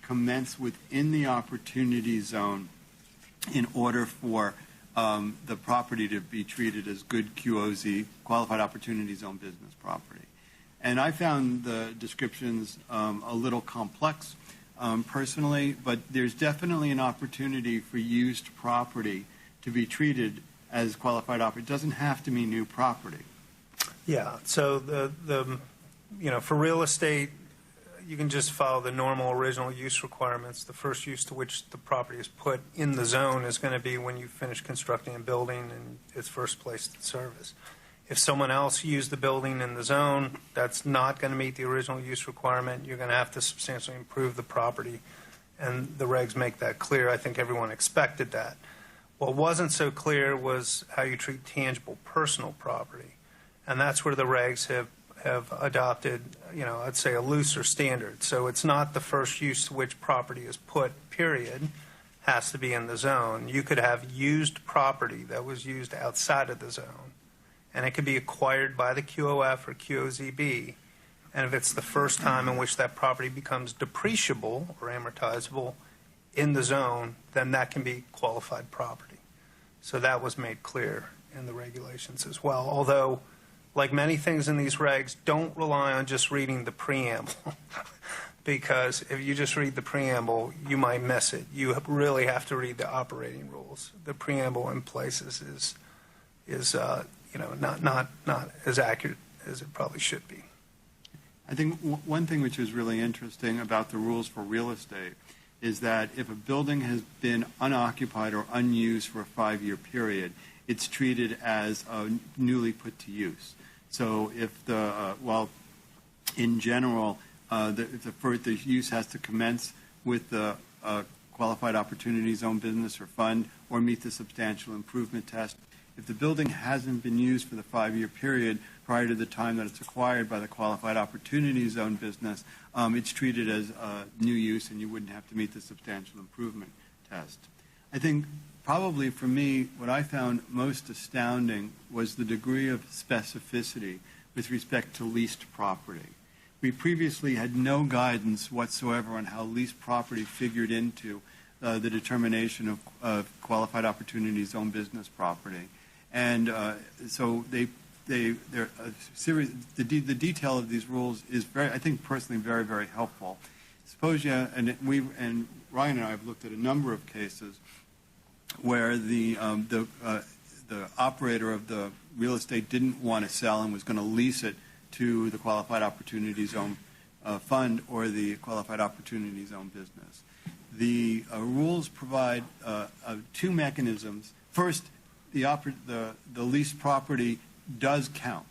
commence within the opportunity zone in order for the property to be treated as good QOZ, qualified opportunity zone business property. And I found the descriptions a little complex personally, but there's definitely an opportunity for used property to be treated as qualified opportunity. It doesn't have to mean new property. Yeah, so for real estate, you can just follow the normal original use requirements. The first use to which the property is put in the zone is going to be when you finish constructing a building and it's first placed in service. If someone else used the building in the zone, that's not going to meet the original use requirement. You're going to have to substantially improve the property, and the regs make that clear. I think everyone expected that. What wasn't so clear was how you treat tangible personal property. And that's where the regs have adopted, I'd say a looser standard. So it's not the first use to which property is put, period, has to be in the zone. You could have used property that was used outside of the zone, and it could be acquired by the QOF or QOZB. And if it's the first time in which that property becomes depreciable or amortizable in the zone, then that can be qualified property. So that was made clear in the regulations as well. Although, like many things in these regs, don't rely on just reading the preamble because if you just read the preamble, you might miss it. You really have to read the operating rules. The preamble in places is not as accurate as it probably should be. I think one thing which is really interesting about the rules for real estate is that if a building has been unoccupied or unused for a 5-year period, it's treated as newly put to use. So if in general, the use has to commence with the qualified opportunity zone business or fund or meet the substantial improvement test. If the building hasn't been used for the 5-year period prior to the time that it's acquired by the qualified opportunity zone business, it's treated as new use and you wouldn't have to meet the substantial improvement test. I think probably for me, what I found most astounding was the degree of specificity with respect to leased property. We previously had no guidance whatsoever on how leased property figured into the determination of qualified opportunity zone business property. And so the detail of these rules is I think personally very, very helpful. Suppose and Ryan and I have looked at a number of cases where the operator of the real estate didn't want to sell and was going to lease it to the qualified opportunity zone fund or the qualified opportunity zone business. The rules provide 2 mechanisms. First, the leased property does count,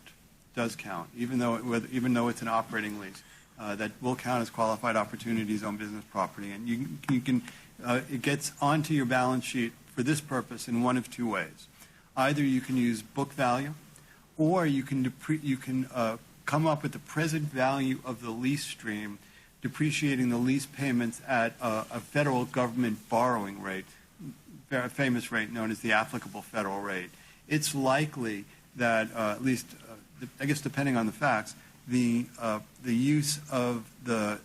even though it's an operating lease. that will count as qualified opportunity zone business property. And you can it gets onto your balance sheet for this purpose in one of two ways. Either you can use book value, or you can come up with the present value of the lease stream, depreciating the lease payments at a federal government borrowing rate, a famous rate known as the applicable federal rate. It's likely that, at least, I guess depending on the facts, the use of the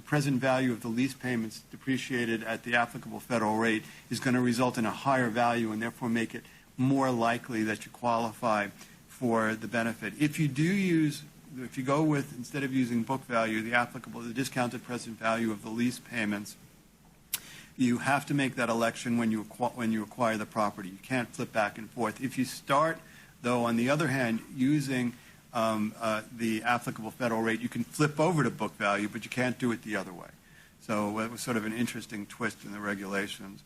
present value of the lease payments depreciated at the applicable federal rate is going to result in a higher value and therefore make it more likely that you qualify for the benefit. If you go with, instead of using book value, the discounted present value of the lease payments, you have to make that election when you acquire the property. You can't flip back and forth. If you start, though, on the other hand, using the applicable federal rate, you can flip over to book value, but you can't do it the other way. So it was sort of an interesting twist in the regulations.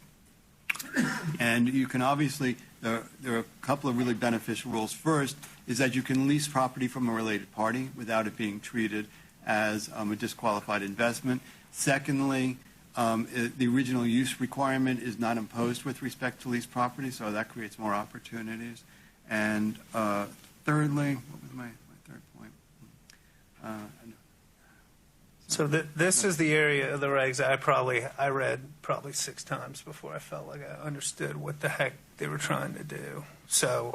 And you can obviously, there are a couple of really beneficial rules. First is that you can lease property from a related party without it being treated as a disqualified investment. Secondly, the original use requirement is not imposed with respect to leased property, so that creates more opportunities. And thirdly, what was my third point? So this is the area of the regs I read probably 6 times before I felt like I understood what the heck they were trying to do. So,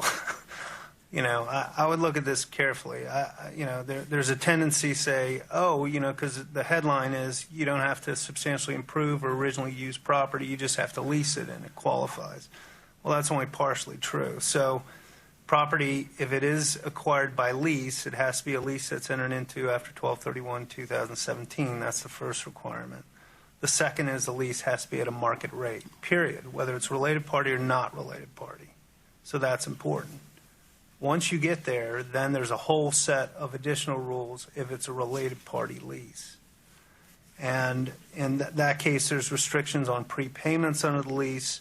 I would look at this carefully. There's a tendency to say, because the headline is you don't have to substantially improve or originally use property, you just have to lease it and it qualifies. Well, that's only partially true. So property, if it is acquired by lease, it has to be a lease that's entered into after 12/31/2017. That's the first requirement. The second is the lease has to be at a market rate, period, whether it's related party or not related party. So that's important. Once you get there, then there's a whole set of additional rules if it's a related party lease. And in that case, there's restrictions on prepayments under the lease.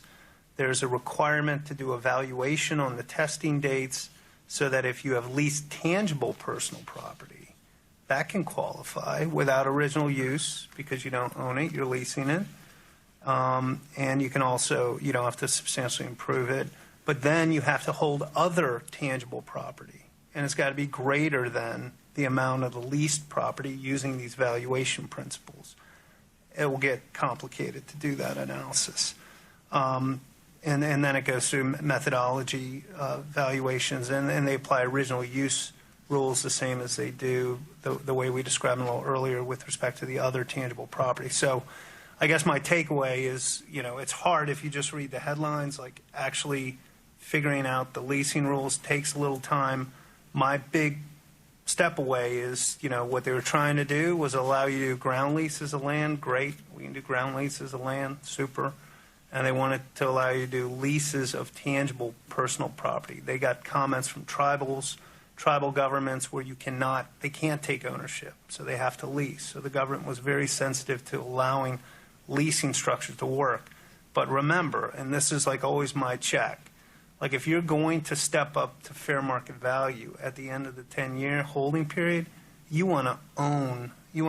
There's a requirement to do a valuation on the testing dates so that if you have leased tangible personal property, that can qualify without original use because you don't own it, you're leasing it. And you can also, you don't have to substantially improve it. But then you have to hold other tangible property. And it's got to be greater than the amount of the leased property using these valuation principles. It will get complicated to do that analysis. And then it goes through methodology valuations, and they apply original use rules the same as they do the way we described them a little earlier with respect to the other tangible property. So I guess my takeaway is, it's hard if you just read the headlines, like actually figuring out the leasing rules takes a little time. My big step away is, what they were trying to do was allow you to do ground leases of land. Great. We can do ground leases of land. Super. And they wanted to allow you to do leases of tangible personal property. They got comments from tribal governments where they can't take ownership, so they have to lease. So the government was very sensitive to allowing leasing structures to work. But remember, and this is like always my check, like if you're going to step up to fair market value at the end of the 10-year holding period, you want to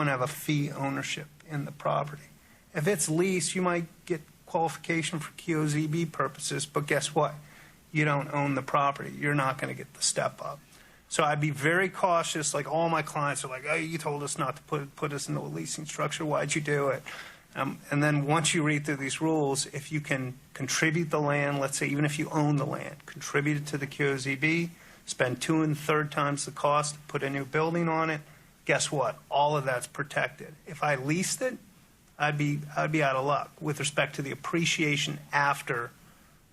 have a fee ownership in the property. If it's leased, you might get qualification for QOZB purposes, but guess what? You don't own the property. You're not going to get the step up. So I'd be very cautious. Like all my clients are like, oh, you told us not to put us into a leasing structure. Why'd you do it? And then once you read through these rules, if you can contribute the land, let's say even if you own the land, contribute it to the QOZB, spend 2 1/3 times the cost, put a new building on it, guess what? All of that's protected. If I leased it, I'd be out of luck with respect to the appreciation after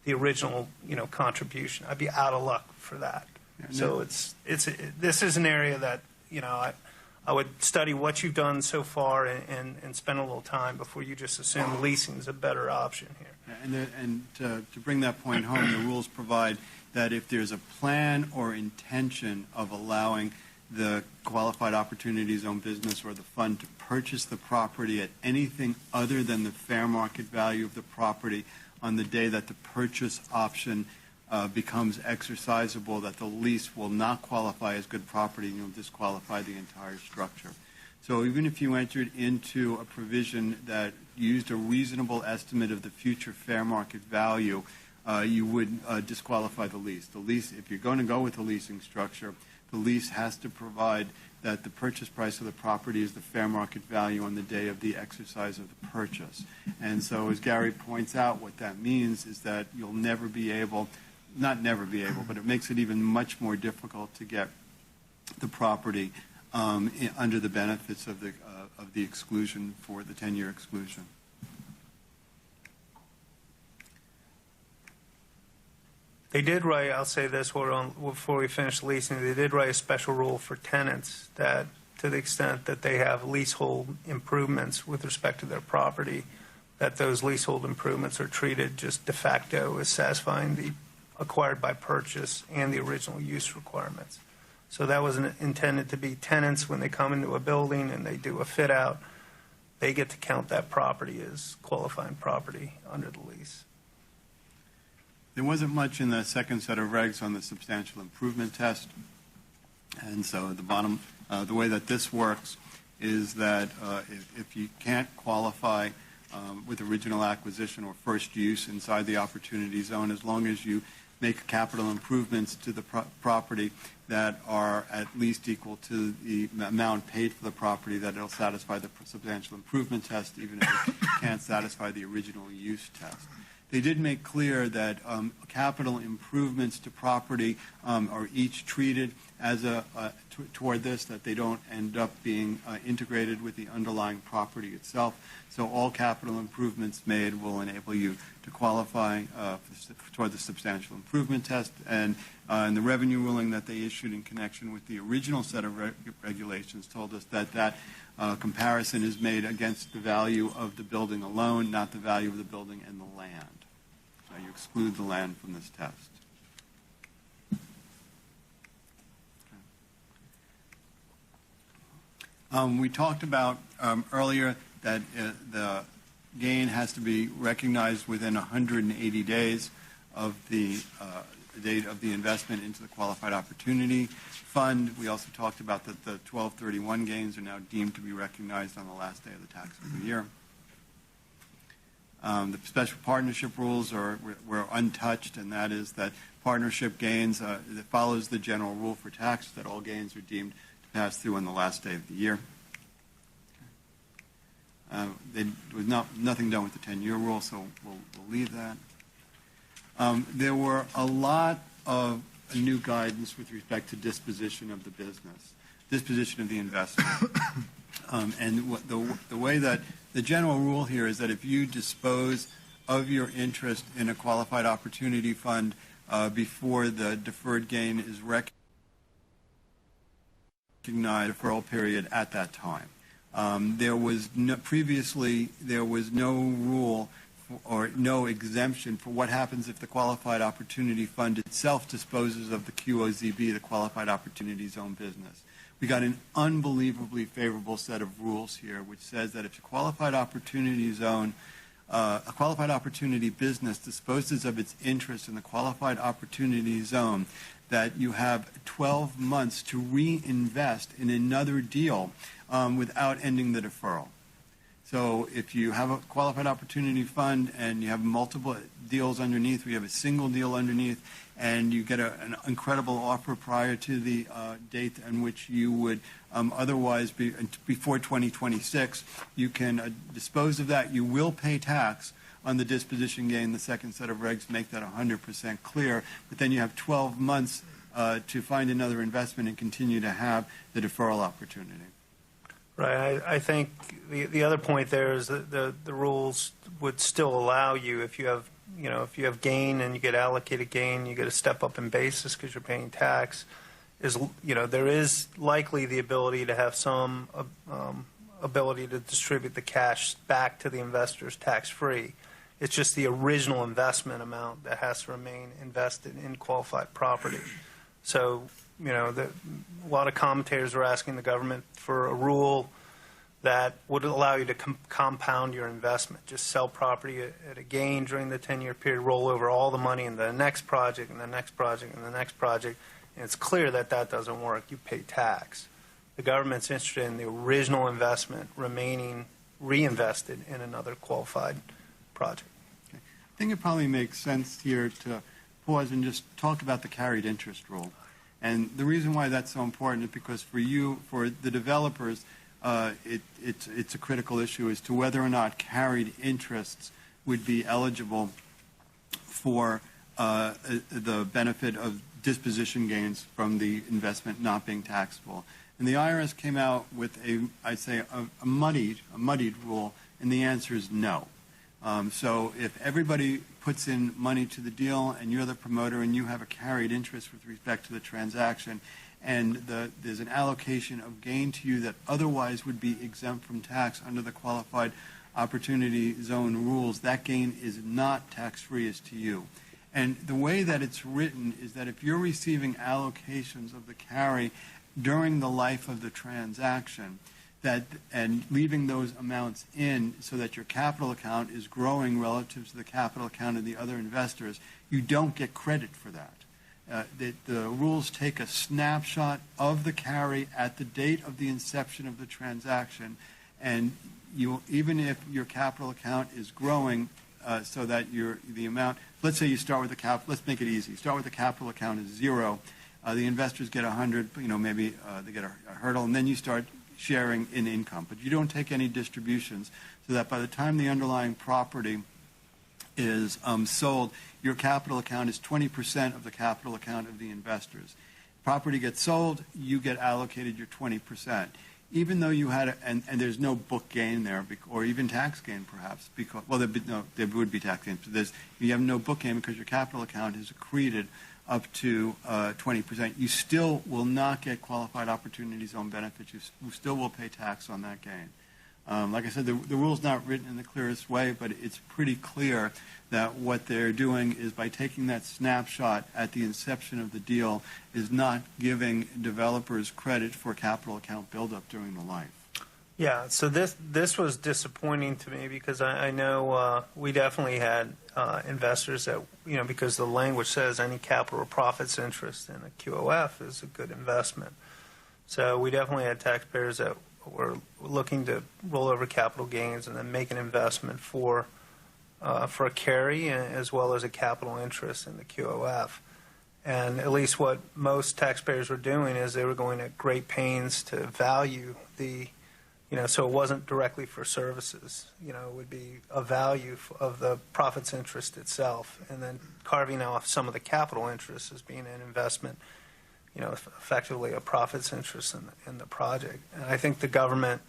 the original contribution. I'd be out of luck for that. Yeah, so this is an area that I would study what you've done so far and spend a little time before you just assume leasing is a better option here. Yeah, and to bring that point home, the rules provide that if there's a plan or intention of allowing the qualified opportunity zone business or the fund to purchase the property at anything other than the fair market value of the property on the day that the purchase option becomes exercisable, that the lease will not qualify as good property and you'll disqualify the entire structure. So even if you entered into a provision that used a reasonable estimate of the future fair market value, you would disqualify the lease. The lease, if you're going to go with a leasing structure, the lease has to provide that the purchase price of the property is the fair market value on the day of the exercise of the purchase. And so as Gary points out, what that means is that you'll never be able, not never be able, but it makes it even much more difficult to get the property under the benefits of the exclusion for the 10-year exclusion. They did write, I'll say this before we finish leasing, they did write a special rule for tenants that to the extent that they have leasehold improvements with respect to their property, that those leasehold improvements are treated just de facto as satisfying the acquired by purchase and the original use requirements. So that was intended to be tenants when they come into a building and they do a fit out, they get to count that property as qualifying property under the lease. There wasn't much in the second set of regs on the substantial improvement test. And so the way that this works is that if you can't qualify with original acquisition or first use inside the opportunity zone, as long as you make capital improvements to the property that are at least equal to the amount paid for the property, that it'll satisfy the substantial improvement test, even if it can't satisfy the original use test. They did make clear that capital improvements to property are each treated as toward this, that they don't end up being integrated with the underlying property itself. So all capital improvements made will enable you to qualify toward the substantial improvement test. And in the revenue ruling that they issued in connection with the original set of regulations told us that comparison is made against the value of the building alone, not the value of the building and the land. So you exclude the land from this test. We talked about earlier that the gain has to be recognized within 180 days of the date of the investment into the Qualified Opportunity Fund. We also talked about that the 1231 gains are now deemed to be recognized on the last day of the taxable year. The special partnership rules were untouched, and that is that partnership gains, that follows the general rule for tax, that all gains are deemed to pass through on the last day of the year. There was nothing done with the 10-year rule, so we'll leave that. There were a lot of new guidance with respect to disposition of the business, disposition of the investment. And the way that the general rule here is that if you dispose of your interest in a qualified opportunity fund before the deferred gain is recognized, deferral period at that time. Previously there was no rule or no exemption for what happens if the Qualified Opportunity Fund itself disposes of the QOZB, the Qualified Opportunity Zone business. We got an unbelievably favorable set of rules here, which says that if a Qualified Opportunity Zone, a Qualified Opportunity business disposes of its interest in the Qualified Opportunity Zone, that you have 12 months to reinvest in another deal without ending the deferral. So if you have a Qualified Opportunity Fund and you have multiple deals underneath, we have a single deal underneath, and you get an incredible offer prior to the date in which you would otherwise be, before 2026, you can dispose of that. You will pay tax on the disposition gain. The second set of regs make that 100% clear, but then you have 12 months to find another investment and continue to have the deferral opportunity. Right. I think the other point there is that the rules would still allow you, if you have gain and you get allocated gain, you get a step up in basis because you're paying tax. There is likely the ability to have some ability to distribute the cash back to the investors tax-free. It's just the original investment amount that has to remain invested in qualified property. So, a lot of commentators are asking the government for a rule that would allow you to compound your investment. Just sell property at a gain during the 10-year period, roll over all the money in the next project and the next project and the next project. And it's clear that that doesn't work. You pay tax. the government's interested in the original investment remaining reinvested in another qualified project. I think it probably makes sense here to pause and just talk about the carried interest rule. And the reason why that's so important is because for the developers, it's a critical issue as to whether or not carried interests would be eligible for the benefit of disposition gains from the investment not being taxable. And the IRS came out with a muddied rule, and the answer is no. So if everybody puts in money to the deal and you're the promoter and you have a carried interest with respect to the transaction, and there's an allocation of gain to you that otherwise would be exempt from tax under the qualified opportunity zone rules, that gain is not tax-free as to you. And the way that it's written is that if you're receiving allocations of the carry during the life of the transaction, and leaving those amounts in so that your capital account is growing relative to the capital account of the other investors, you don't get credit for that. The rules take a snapshot of the carry at the date of the inception of the transaction, and even if your capital account is growing so that the amount, let's say you start with let's make it easy. Start with the capital account is 0. The investors get 100, maybe they get a hurdle, and then you start sharing in income. But you don't take any distributions, so that by the time the underlying property is sold, your capital account is 20% of the capital account of the investors. Property gets sold, you get allocated your 20%. Even though you had, and there's no book gain there, or even tax gain perhaps, because, well, there would be tax gain, but you have no book gain because your capital account is accreted up to 20%. You still will not get qualified opportunity zone benefits. You still will pay tax on that gain. Like I said, the rule's not written in the clearest way, but it's pretty clear that what they're doing is by taking that snapshot at the inception of the deal is not giving developers credit for capital account buildup during the life. Yeah, so this was disappointing to me because I know we definitely had investors that, because the language says any capital or profits interest in a QOF is a good investment. So we definitely had taxpayers that were looking to roll over capital gains and then make an investment for a carry as well as a capital interest in the QOF. And at least what most taxpayers were doing is they were going at great pains to value so it wasn't directly for services. It would be a value of the profits interest itself, and then carving off some of the capital interest as being an investment, effectively a profits interest in the project. And I think the government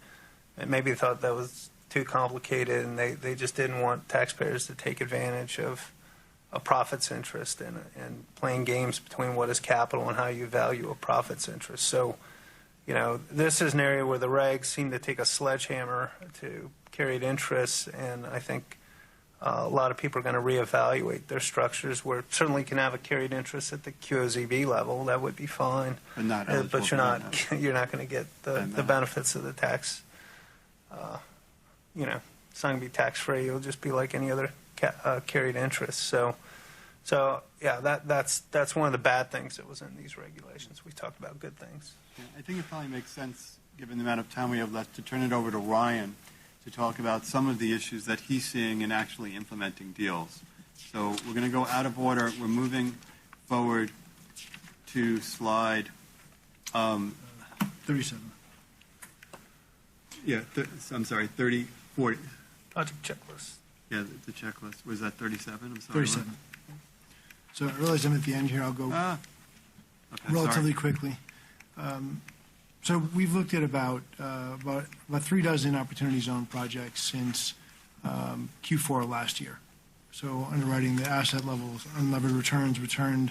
maybe thought that was too complicated, and they just didn't want taxpayers to take advantage of a profits interest and playing games between what is capital and how you value a profits interest. So, this is an area where the regs seem to take a sledgehammer to carried interest, and I think a lot of people are going to reevaluate their structures where it certainly can have a carried interest at the QOZB level. That would be fine. But not but you're not going to get the benefits of the tax. It's not going to be tax-free. It'll just be like any other carried interest. So yeah, that's one of the bad things that was in these regulations. We talked about good things. Yeah, I think it probably makes sense, given the amount of time we have left, to turn it over to Ryan to talk about some of the issues that he's seeing in actually implementing deals. So we're going to go out of order. We're moving forward to slide 37. Yeah, I'm sorry, 30, 40. Project checklist. Yeah, the checklist. Was that 37? I'm sorry. 37. So I realize I'm at the end here. I'll go Okay, relatively sorry. quickly. So we've looked at about 3 dozen opportunity zone projects since Q4 last year. So underwriting the asset levels, unlevered returns, returned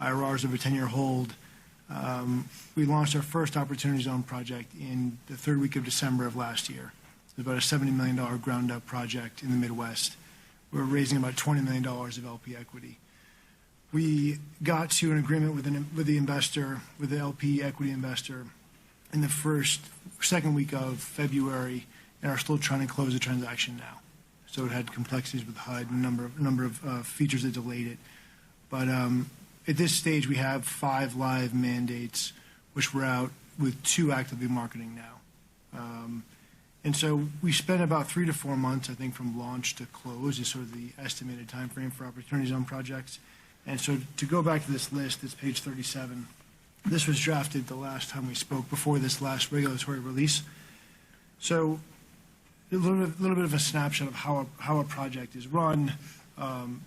IRRs over 10-year hold. We launched our first opportunity zone project in the third week of December of last year. It's about a $70 million ground-up project in the Midwest. We're raising about $20 million of LP equity. We got to an agreement with the investor, with the LP equity investor, in the second week of February, and are still trying to close the transaction now. So it had complexities with HUD and a number of features that delayed it. But at this stage, we have 5 live mandates, which we're out with 2 actively marketing now. And so we spent about 3 to 4 months, I think, from launch to close is sort of the estimated time frame for Opportunity Zone projects. And so to go back to this list, it's page 37. This was drafted the last time we spoke before this last regulatory release. So a little bit of a snapshot of how a project is run,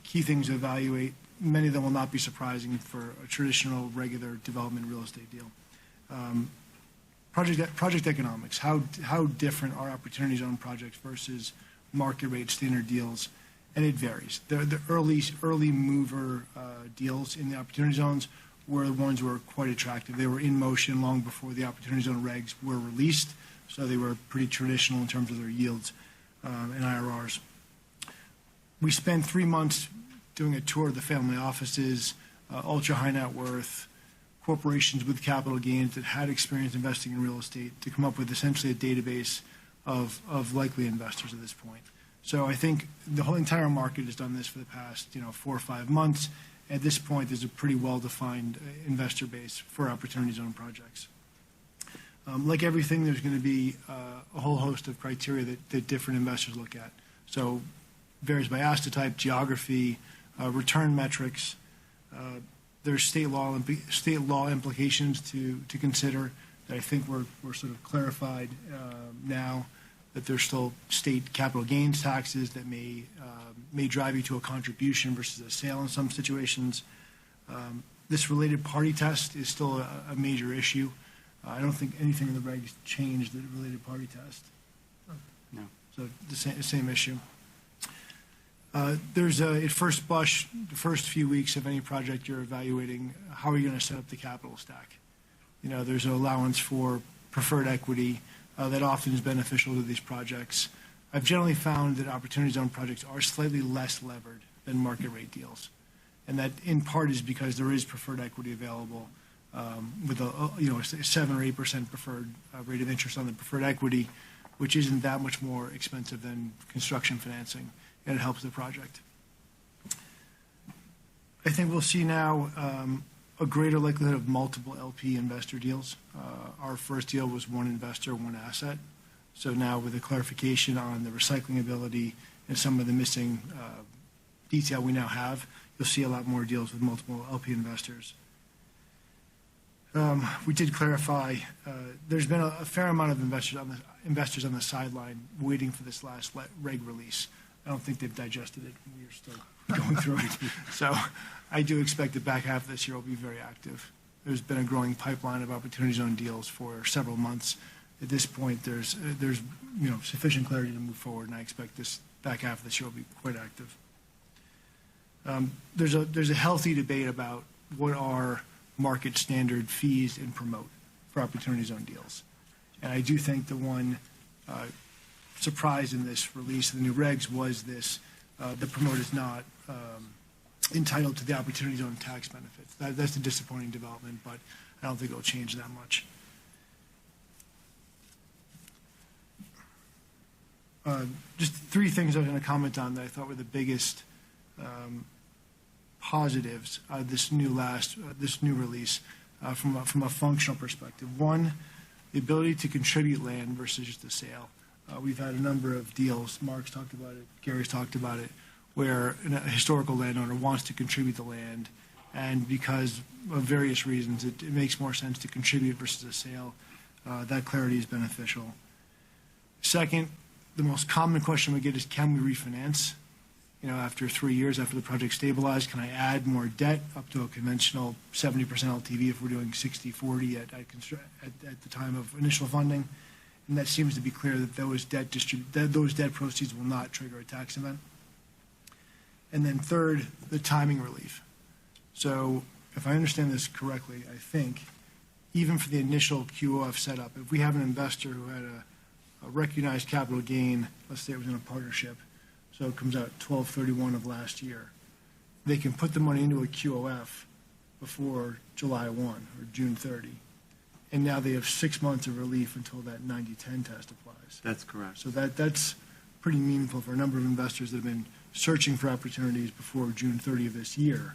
key things to evaluate. Many of them will not be surprising for a traditional, regular development real estate deal. Project economics, how different are Opportunity Zone projects versus market rate standard deals, and it varies. The early mover deals in the Opportunity Zones were the ones who were quite attractive. They were in motion long before the Opportunity Zone regs were released, so they were pretty traditional in terms of their yields and IRRs. We spent 3 months doing a tour of the family offices, ultra high net worth, corporations with capital gains that had experience investing in real estate to come up with essentially a database of likely investors at this point. So I think the whole entire market has done this for the past 4 or 5 months. At this point, there's a pretty well-defined investor base for Opportunity Zone projects. Like everything, there's going to be a whole host of criteria that different investors look at. So varies by asset type, geography, return metrics. There's state law implications to consider that I think we're sort of clarified now, that there's still state capital gains taxes that may drive you to a contribution versus a sale in some situations. This related party test is still a major issue. I don't think anything in the regs changed the related party test. No. So the same issue. There's at first blush, the first few weeks of any project you're evaluating, how are you going to set up the capital stack? There's an allowance for preferred equity that often is beneficial to these projects. I've generally found that Opportunity Zone projects are slightly less levered than market rate deals, and that in part is because there is preferred equity available with a 7 or 8% preferred rate of interest on the preferred equity, which isn't that much more expensive than construction financing, and it helps the project. I think we'll see now a greater likelihood of multiple LP investor deals. Our first deal was one investor, one asset. So now with the clarification on the recycling ability and some of the missing detail we now have, you'll see a lot more deals with multiple LP investors. We did clarify, there's been a fair amount of investors on the sideline waiting for this last reg release. I don't think they've digested it. We're still going through it. So I do expect the back half of this year will be very active. There's been a growing pipeline of Opportunity Zone deals for several months. At this point, there's sufficient clarity to move forward, and I expect this back half of this year will be quite active. There's a healthy debate about what are market standard fees and promote for Opportunity Zone deals. And I do think the one surprise in this release of the new regs was this, the promote is not entitled to the Opportunity Zone tax benefits. That's a disappointing development, but I don't think it'll change that much. Just 3 things I was going to comment on that I thought were the biggest positives of this new release from a functional perspective. One, the ability to contribute land versus just a sale. We've had a number of deals, Mark's talked about it, Gary's talked about it, where a historical landowner wants to contribute the land, and because of various reasons, it makes more sense to contribute versus a sale. That clarity is beneficial. Second, the most common question we get is, can we refinance? After 3 years after the project stabilized, can I add more debt up to a conventional 70% LTV if we're doing 60-40 at the time of initial funding? And that seems to be clear that those debt proceeds will not trigger a tax event. And then third, the timing relief. So if I understand this correctly, I think even for the initial QOF setup, if we have an investor who had a recognized capital gain, let's say it was in a partnership, so it comes out 12/31 of last year, they can put the money into a QOF before July 1 or June 30. And now they have 6 months of relief until that 90-10 test applies. That's correct. So that's pretty meaningful for a number of investors that have been searching for opportunities before June 30 of this year,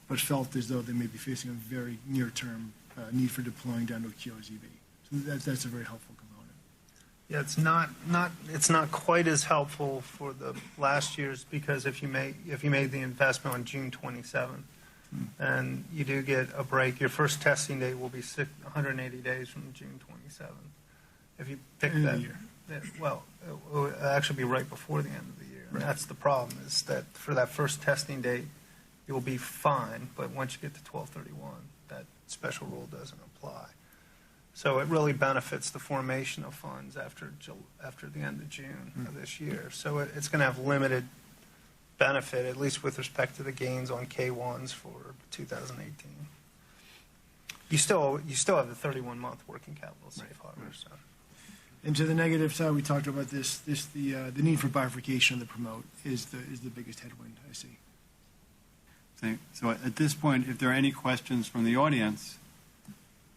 but felt as though they may be facing a very near-term need for deploying down to a QOZB. So that's a very helpful component. Yeah, it's not quite as helpful for the last year's, because if you made the investment on June 27th, and you do get a break, your first testing date will be 180 days from June 27th. If you pick End of that the year. well, it will actually be right before the end of the year. Right. That's the problem, is that for that first testing date, you'll be fine, but once you get to 12/31, that special rule doesn't apply. So it really benefits the formation of funds after the end of June of this year. So it's going to have limited benefit, at least with respect to the gains on K1s for 2018. You still have the 31-month working capital safe harbor. So. And to the negative side, we talked about the need for bifurcation of the promote is the biggest headwind I see. So at this point, if there are any questions from the audience,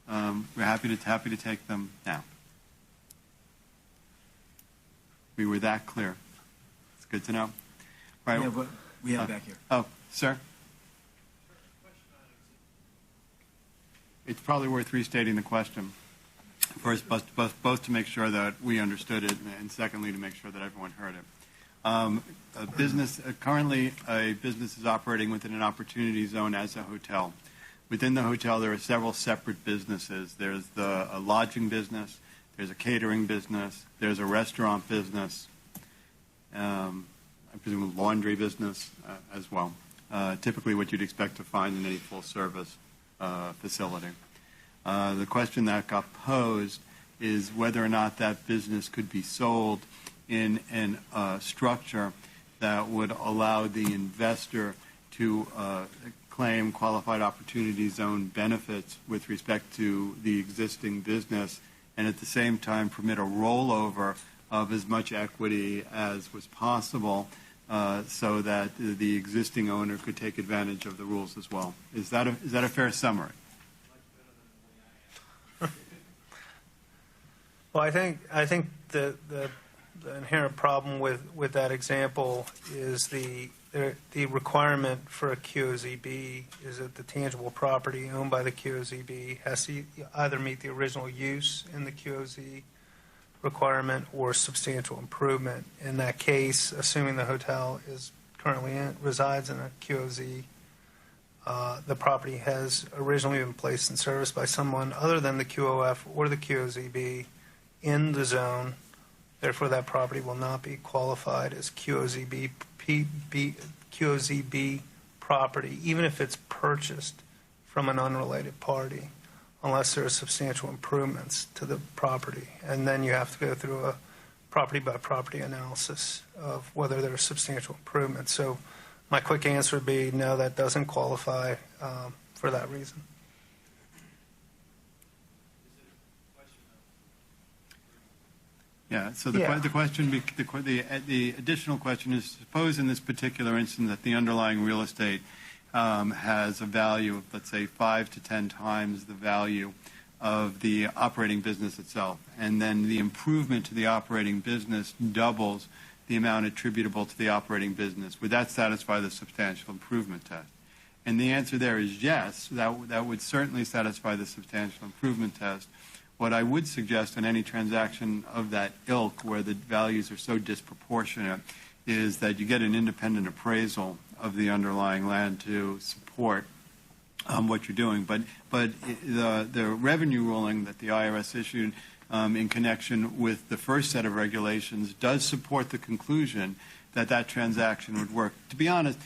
we're happy to take them now. We were that clear. It's good to know. Right. Yeah, but we have back here. Oh, sir? It's probably worth restating the question. First, both to make sure that we understood it, and secondly, to make sure that everyone heard it. Currently, a business is operating within an opportunity zone as a hotel. Within the hotel, there are several separate businesses. There's a lodging business, there's a catering business, there's a restaurant business, I presume a laundry business as well. Typically what you'd expect to find in any full-service facility. The question that got posed is whether or not that business could be sold in a structure that would allow the investor to claim qualified opportunity zone benefits with respect to the existing business, and at the same time permit a rollover of as much equity as was possible, so that the existing owner could take advantage of the rules as well. Is that a fair summary? Well, I think the inherent problem with that example is the requirement for a QOZB is that the tangible property owned by the QOZB has to either meet the original use in the QOZ requirement or substantial improvement. In that case, assuming the hotel is currently resides in a QOZ, the property has originally been placed in service by someone other than the QOF or the QOZB in the zone. Therefore, that property will not be qualified as QOZB property, even if it's purchased from an unrelated party, unless there are substantial improvements to the property. And then you have to go through a property-by-property analysis of whether there are substantial improvements. So my quick answer would be no, that doesn't qualify for that reason. Yeah. So the additional question is: suppose in this particular instance that the underlying real estate has a value of, let's say, 5 to 10 times the value of the operating business itself, and then the improvement to the operating business doubles the amount attributable to the operating business. Would that satisfy the substantial improvement test? And the answer there is yes. That would certainly satisfy the substantial improvement test. What I would suggest in any transaction of that ilk where the values are so disproportionate is that you get an independent appraisal of the underlying land to support what you're doing. But the revenue ruling that the IRS issued in connection with the first set of regulations does support the conclusion that that transaction would work. To be honest,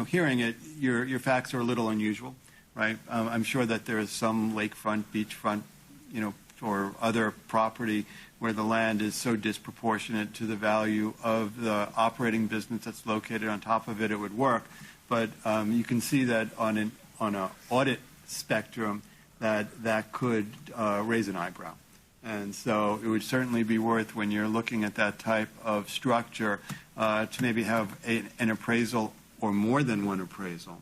hearing it, your facts are a little unusual, right? I'm sure that there is some lakefront, beachfront, or other property where the land is so disproportionate to the value of the operating business that's located on top of it, it would work. But you can see that on an audit spectrum that could raise an eyebrow. And so it would certainly be worth, when you're looking at that type of structure, to maybe have an appraisal or more than one appraisal,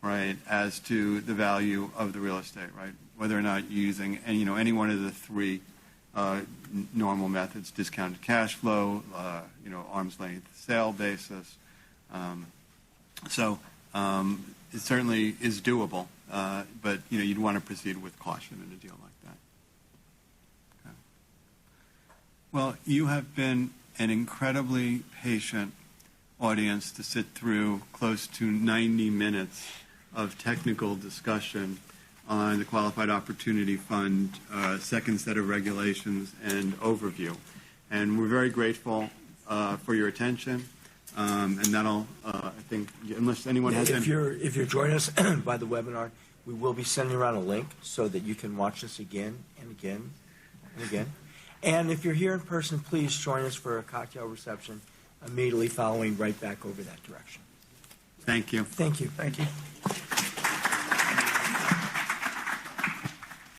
right, as to the value of the real estate, right? Whether or not you're using any one of the three normal methods: discounted cash flow, arm's length sale basis. So it certainly is doable, but you'd want to proceed with caution in a deal like that. Well, you have been an incredibly patient audience to sit through close to 90 minutes of technical discussion on the Qualified Opportunity Fund, second set of regulations and overview. And we're very grateful for your attention. And that'll, I think, unless anyone has If you're joining us by the webinar, we will be sending around a link so that you can watch this again and again and again. And if you're here in person, please join us for a cocktail reception immediately following, right back over that direction. Thank you. Thank you. Thank you.